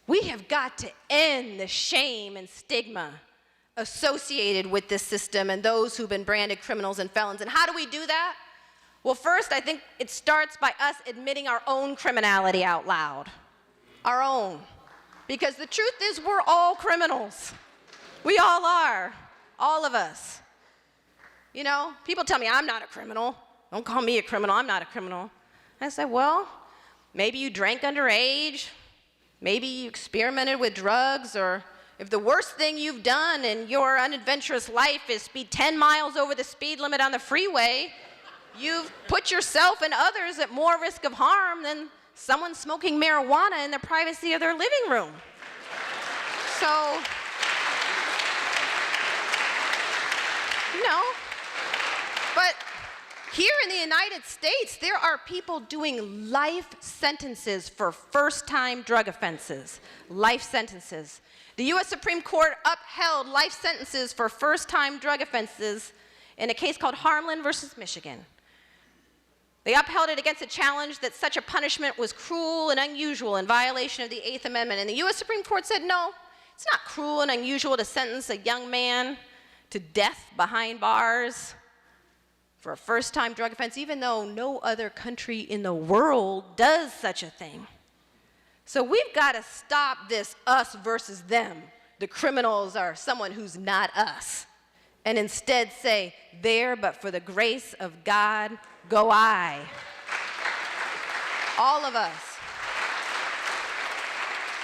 We have got to end the shame and stigma associated with this system and those who've been branded criminals and felons. And how do we do that? Well, first, I think it starts by us admitting our own criminality out loud. Our own. Because the truth is, we're all criminals. We all are. All of us. You know, people tell me, I'm not a criminal. Don't call me a criminal. I'm not a criminal. I say, well, maybe you drank underage. Maybe you experimented with drugs, or if the worst thing you've done in your unadventurous life is speed 10 miles over the speed limit on the freeway, you've put yourself and others at more risk of harm than someone smoking marijuana in the privacy of their living room. So, you know, but here in the United States, there are people doing life sentences for first-time drug offenses. Life sentences. The U.S. Supreme Court upheld life sentences for first-time drug offenses in a case called Harmland versus Michigan. They upheld it against a challenge that such a punishment was cruel and unusual in violation of the Eighth Amendment. And the U.S. Supreme Court said, no, it's not cruel and unusual to sentence a young man to death behind bars for a first-time drug offense, even though no other country in the world does such a thing. So we've got to stop this us versus them. The criminals are someone who's not us. And instead say, there but for the grace of God go I. All of us.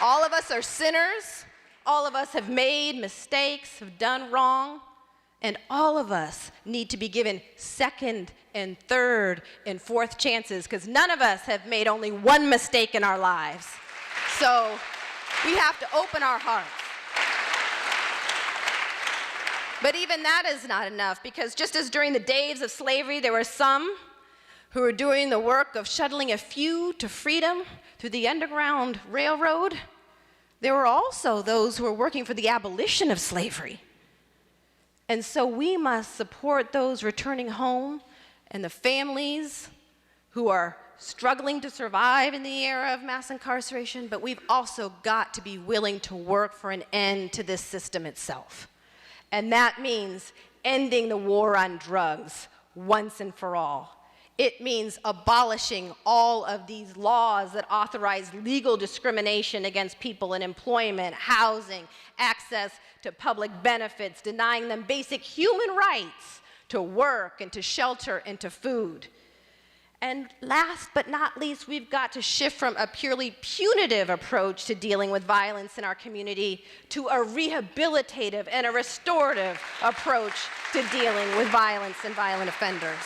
All of us are sinners. All of us have made mistakes, have done wrong. And all of us need to be given second and third and fourth chances, because none of us have made only one mistake in our lives. So we have to open our hearts. But even that is not enough, because just as during the days of slavery, there were some who were doing the work of shuttling a few to freedom through the Underground Railroad, there were also those who were working for the abolition of slavery. And so we must support those returning home and the families who are struggling to survive in the era of mass incarceration, but we've also got to be willing to work for an end to this system itself. And that means ending the war on drugs once and for all. It means abolishing all of these laws that authorize legal discrimination against people in employment, housing, access to public benefits, denying them basic human rights to work and to shelter and to food. And last but not least, we've got to shift from a purely punitive approach to dealing with violence in our community to a rehabilitative and a restorative approach to dealing with violence and violent offenders.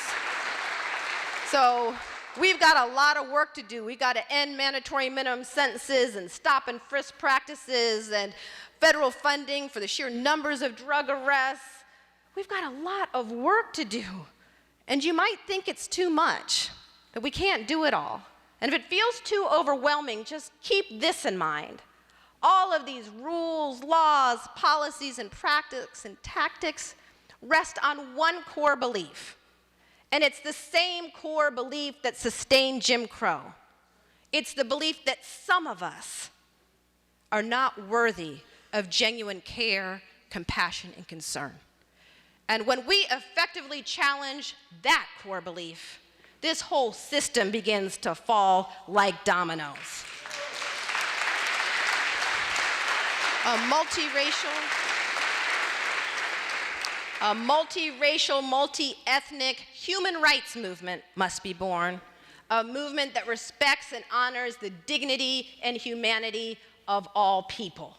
So we've got a lot of work to do. We've got to end mandatory minimum sentences and stop and frisk practices and federal funding for the sheer numbers of drug arrests. We've got a lot of work to do. And you might think it's too much. that we can't do it all. And if it feels too overwhelming, just keep this in mind. All of these rules, laws, policies, and practices and tactics rest on one core belief. And it's the same core belief that sustained Jim Crow. It's the belief that some of us are not worthy of genuine care, compassion, and concern. And when we effectively challenge that core belief, this whole system begins to fall like dominoes. A multiracial, multi-ethnic human rights movement must be born, a movement that respects and honors the dignity and humanity of all people.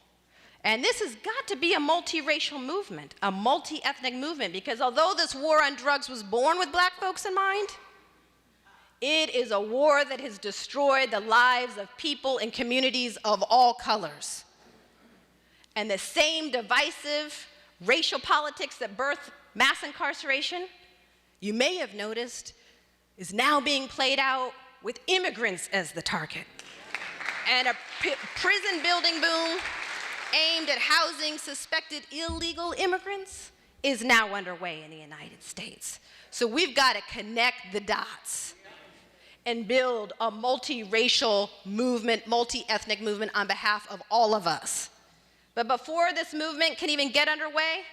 And this has got to be a multiracial movement, a multi-ethnic movement, because although this war on drugs was born with black folks in mind, it is a war that has destroyed the lives of people and communities of all colors. And the same divisive racial politics that birthed mass incarceration, you may have noticed, is now being played out with immigrants as the target. And a prison building boom aimed at housing suspected illegal immigrants is now underway in the United States. So we've got to connect the dots and build a multiracial movement, multi-ethnic movement on behalf of all of us. But before this movement can even get underway,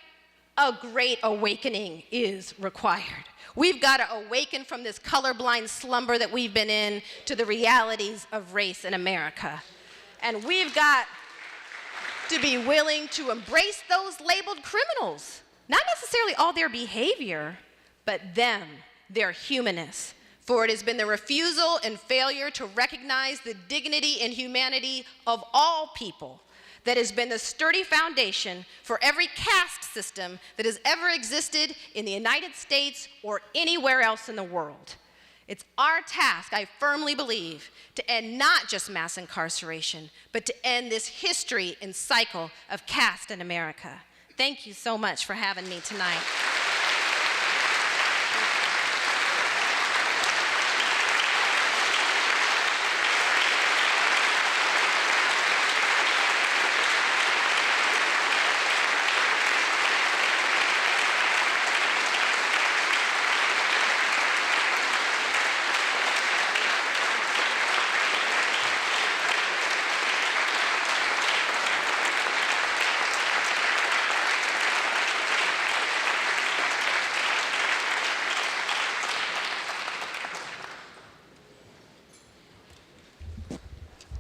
a great awakening is required. We've got to awaken from this colorblind slumber that we've been in to the realities of race in America. And we've got to be willing to embrace those labeled criminals. Not necessarily all their behavior, but them, their humanness. For it has been the refusal and failure to recognize the dignity and humanity of all people that has been the sturdy foundation for every caste system that has ever existed in the United States or anywhere else in the world. It's our task, I firmly believe, to end not just mass incarceration, but to end this history and cycle of caste in America. Thank you so much for having me tonight.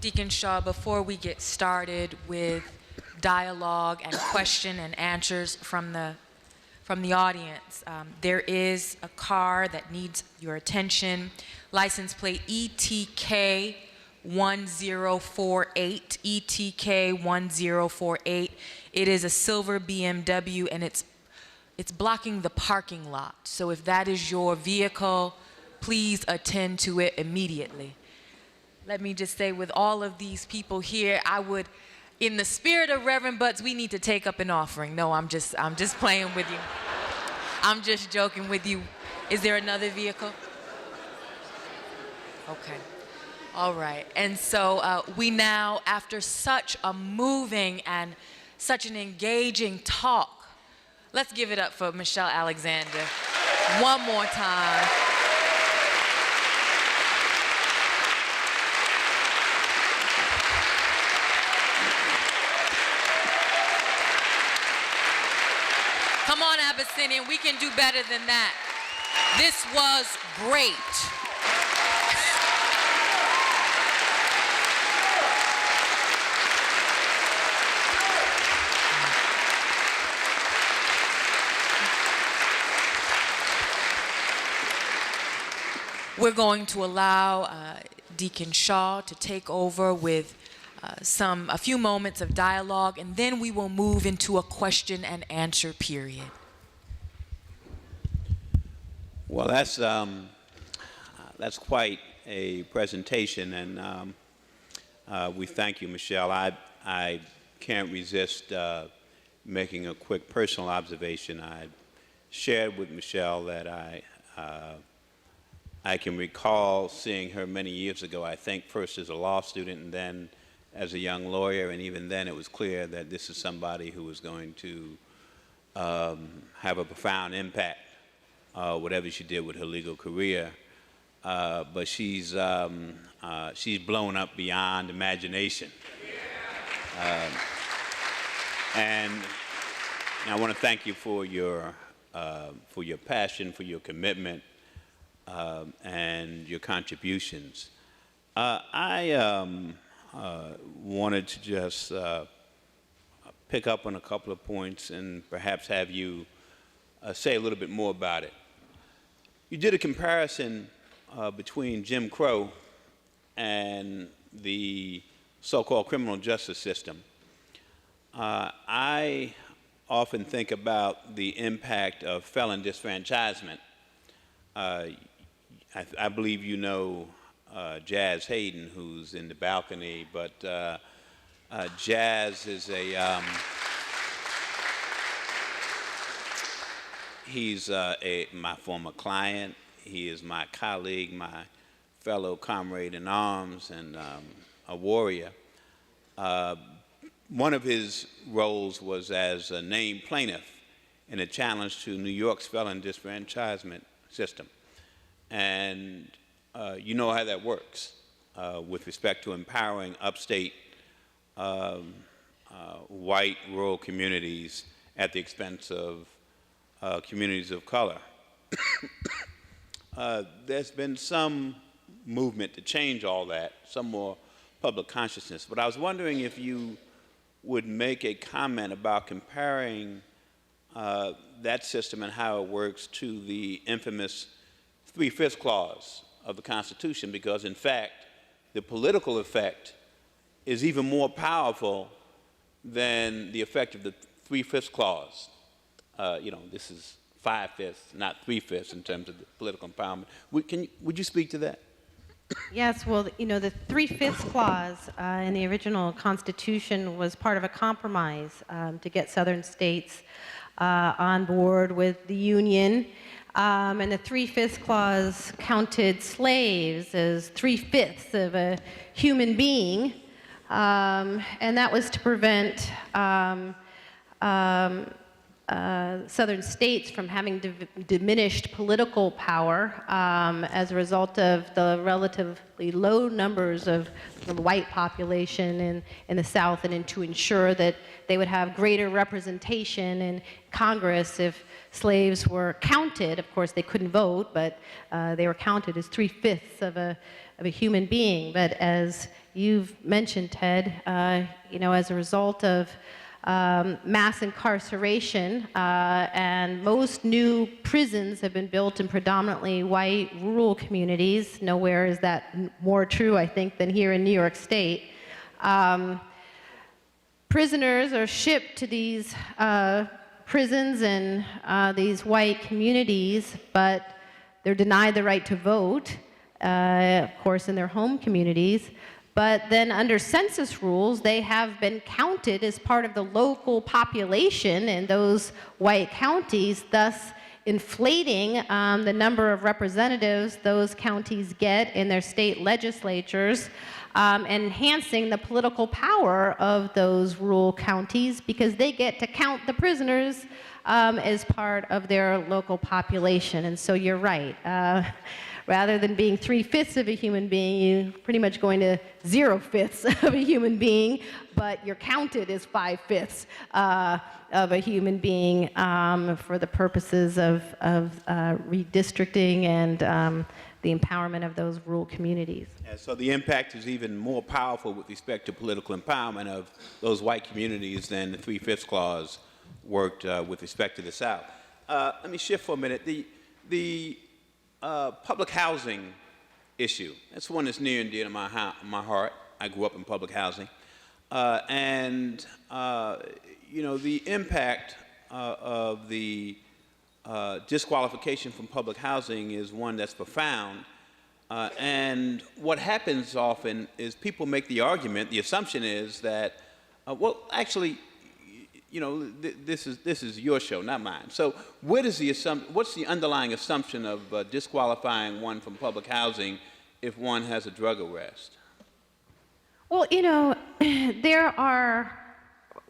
Deacon Shaw, before we get started with dialogue and question and answers from the audience, there is a car that needs your attention. License plate ETK 1048, ETK 1048. It is a silver BMW and it's blocking the parking lot. So if that is your vehicle, please attend to it immediately. Let me just say, with all of these people here, I would, in the spirit of Reverend Butts, we need to take up an offering. No, I'm just playing with you. I'm just joking with you. Is there another vehicle? Okay. All right. And so we now, after such a moving and such an engaging talk, let's give it up for Michelle Alexander one more time. Come on, Abyssinian, we can do better than that. This was great. We're going to allow Deacon Shaw to take over with a few moments of dialogue, and then we will move into a question and answer period. Well, that's quite a presentation, and we thank you, Michelle. I can't resist making a quick personal observation. I shared with Michelle that I can recall seeing her many years ago, I think first as a law student and then as a young lawyer, and even then it was clear that this is somebody who was going to have a profound impact, whatever she did with her legal career. But she's blown up beyond imagination. And I want to thank you for your passion, for your commitment, and your contributions. I wanted to just pick up on a couple of points and perhaps have you say a little bit more about it. You did a comparison between Jim Crow and the so-called criminal justice system. I often think about the impact of felon disfranchisement. I believe you know Jazz Hayden, who's in the balcony, but Jazz is he's my former client. He is my colleague, my fellow comrade in arms, and a warrior. One of his roles was as a named plaintiff in a challenge to New York's felon disfranchisement system. And you know how that works with respect to empowering upstate white rural communities at the expense of communities of color. There's been some movement to change all that, some more public consciousness. But I was wondering if you would make a comment about comparing that system and how it works to the infamous 3/5 clause of the Constitution, because in fact, the political effect is even more powerful than the effect of the 3/5 clause. This is 5/5, not 3/5 in terms of the political empowerment. Would you speak to that? Yes, well, the 3/5 clause in the original Constitution was part of a compromise to get Southern states on board with the Union. And the 3/5 clause counted slaves as 3/5 of a human being, and that was to prevent Southern states from having diminished political power as a result of the relatively low numbers of the white population in the South, and to ensure that they would have greater representation in Congress if slaves were counted. Of course, they couldn't vote, but they were counted as 3/5 of a human being. But as you've mentioned, Ted, as a result of mass incarceration, and most new prisons have been built in predominantly white rural communities. Nowhere is that more true, I think, than here in New York State. Prisoners are shipped to these prisons in these white communities, but they're denied the right to vote, of course, in their home communities. But then under census rules, they have been counted as part of the local population in those white counties, thus inflating the number of representatives those counties get in their state legislatures, enhancing the political power of those rural counties because they get to count the prisoners as part of their local population. And so you're right. Rather than being 3/5 of a human being, you're pretty much going to 0/5 of a human being, but you're counted as 5/5 of a human being for the purposes of redistricting and the empowerment of those rural communities. And so the impact is even more powerful with respect to political empowerment of those white communities than the 3/5 clause worked with respect to the South. Let me shift for a minute. The public housing issue, that's one that's near and dear to my heart. I grew up in public housing. The impact of the disqualification from public housing is one that's profound. And what happens often is people make the argument, the assumption is that, you know, this is your show, not mine. So what's the underlying assumption of disqualifying one from public housing if one has a drug arrest? Well, you know, there are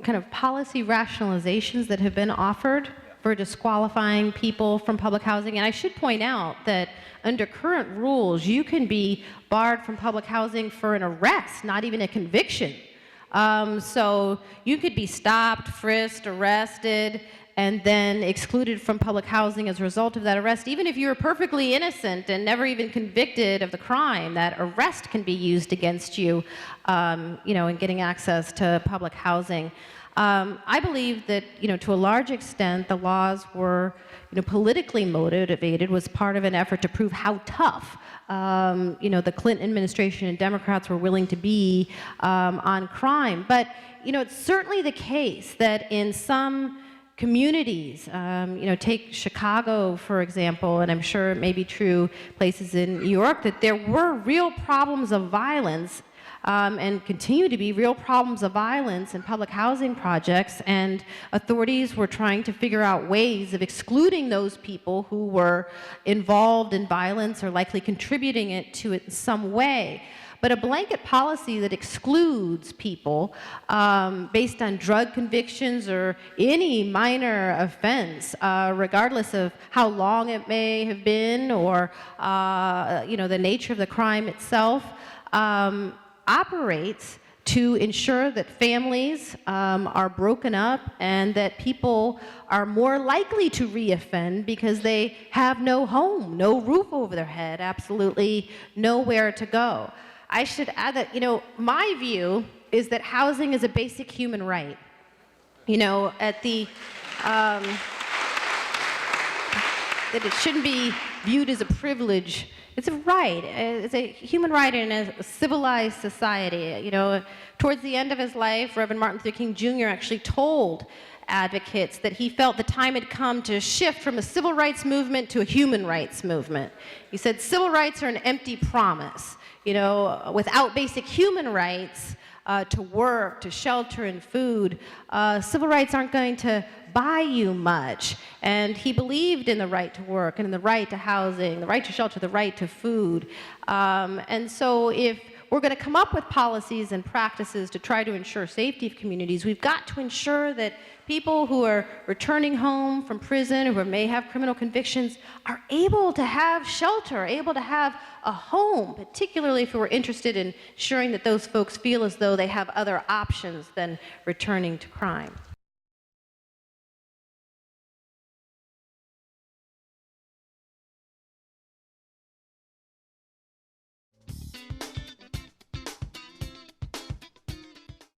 kind of policy rationalizations that have been offered for disqualifying people from public housing. And I should point out that under current rules, you can be barred from public housing for an arrest, not even a conviction. So you could be stopped, frisked, arrested, and then excluded from public housing as a result of that arrest. Even if you were perfectly innocent and never even convicted of the crime, that arrest can be used against you, you know, in getting access to public housing. I believe that, you know, to a large extent, the laws were, you know, politically motivated, was part of an effort to prove how tough, you know, the Clinton administration and Democrats were willing to be on crime. But, you know, it's certainly the case that in some communities, you know, take Chicago, for example, and I'm sure it may be true places in New York, that there were real problems of violence and continue to be real problems of violence in public housing projects, and authorities were trying to figure out ways of excluding those people who were involved in violence or likely contributing it to it in some way. But a blanket policy that excludes people based on drug convictions or any minor offense, regardless of how long it may have been or you know, the nature of the crime itself, operates to ensure that families are broken up and that people are more likely to reoffend because they have no home, no roof over their head, absolutely nowhere to go. I should add that, you know, my view is that housing is a basic human right. You know, that it shouldn't be viewed as a privilege. It's a right. It's a human right in a civilized society. You know, towards the end of his life, Reverend Martin Luther King Jr. actually told advocates that he felt the time had come to shift from a civil rights movement to a human rights movement. He said civil rights are an empty promise. You know, without basic human rights to work, to shelter and food, civil rights aren't going to buy you much. And he believed in the right to work and in the right to housing, the right to shelter, the right to food. And so if we're going to come up with policies and practices to try to ensure safety of communities, we've got to ensure that people who are returning home from prison or who may have criminal convictions are able to have shelter, able to have a home, particularly if we're interested in ensuring that those folks feel as though they have other options than returning to crime.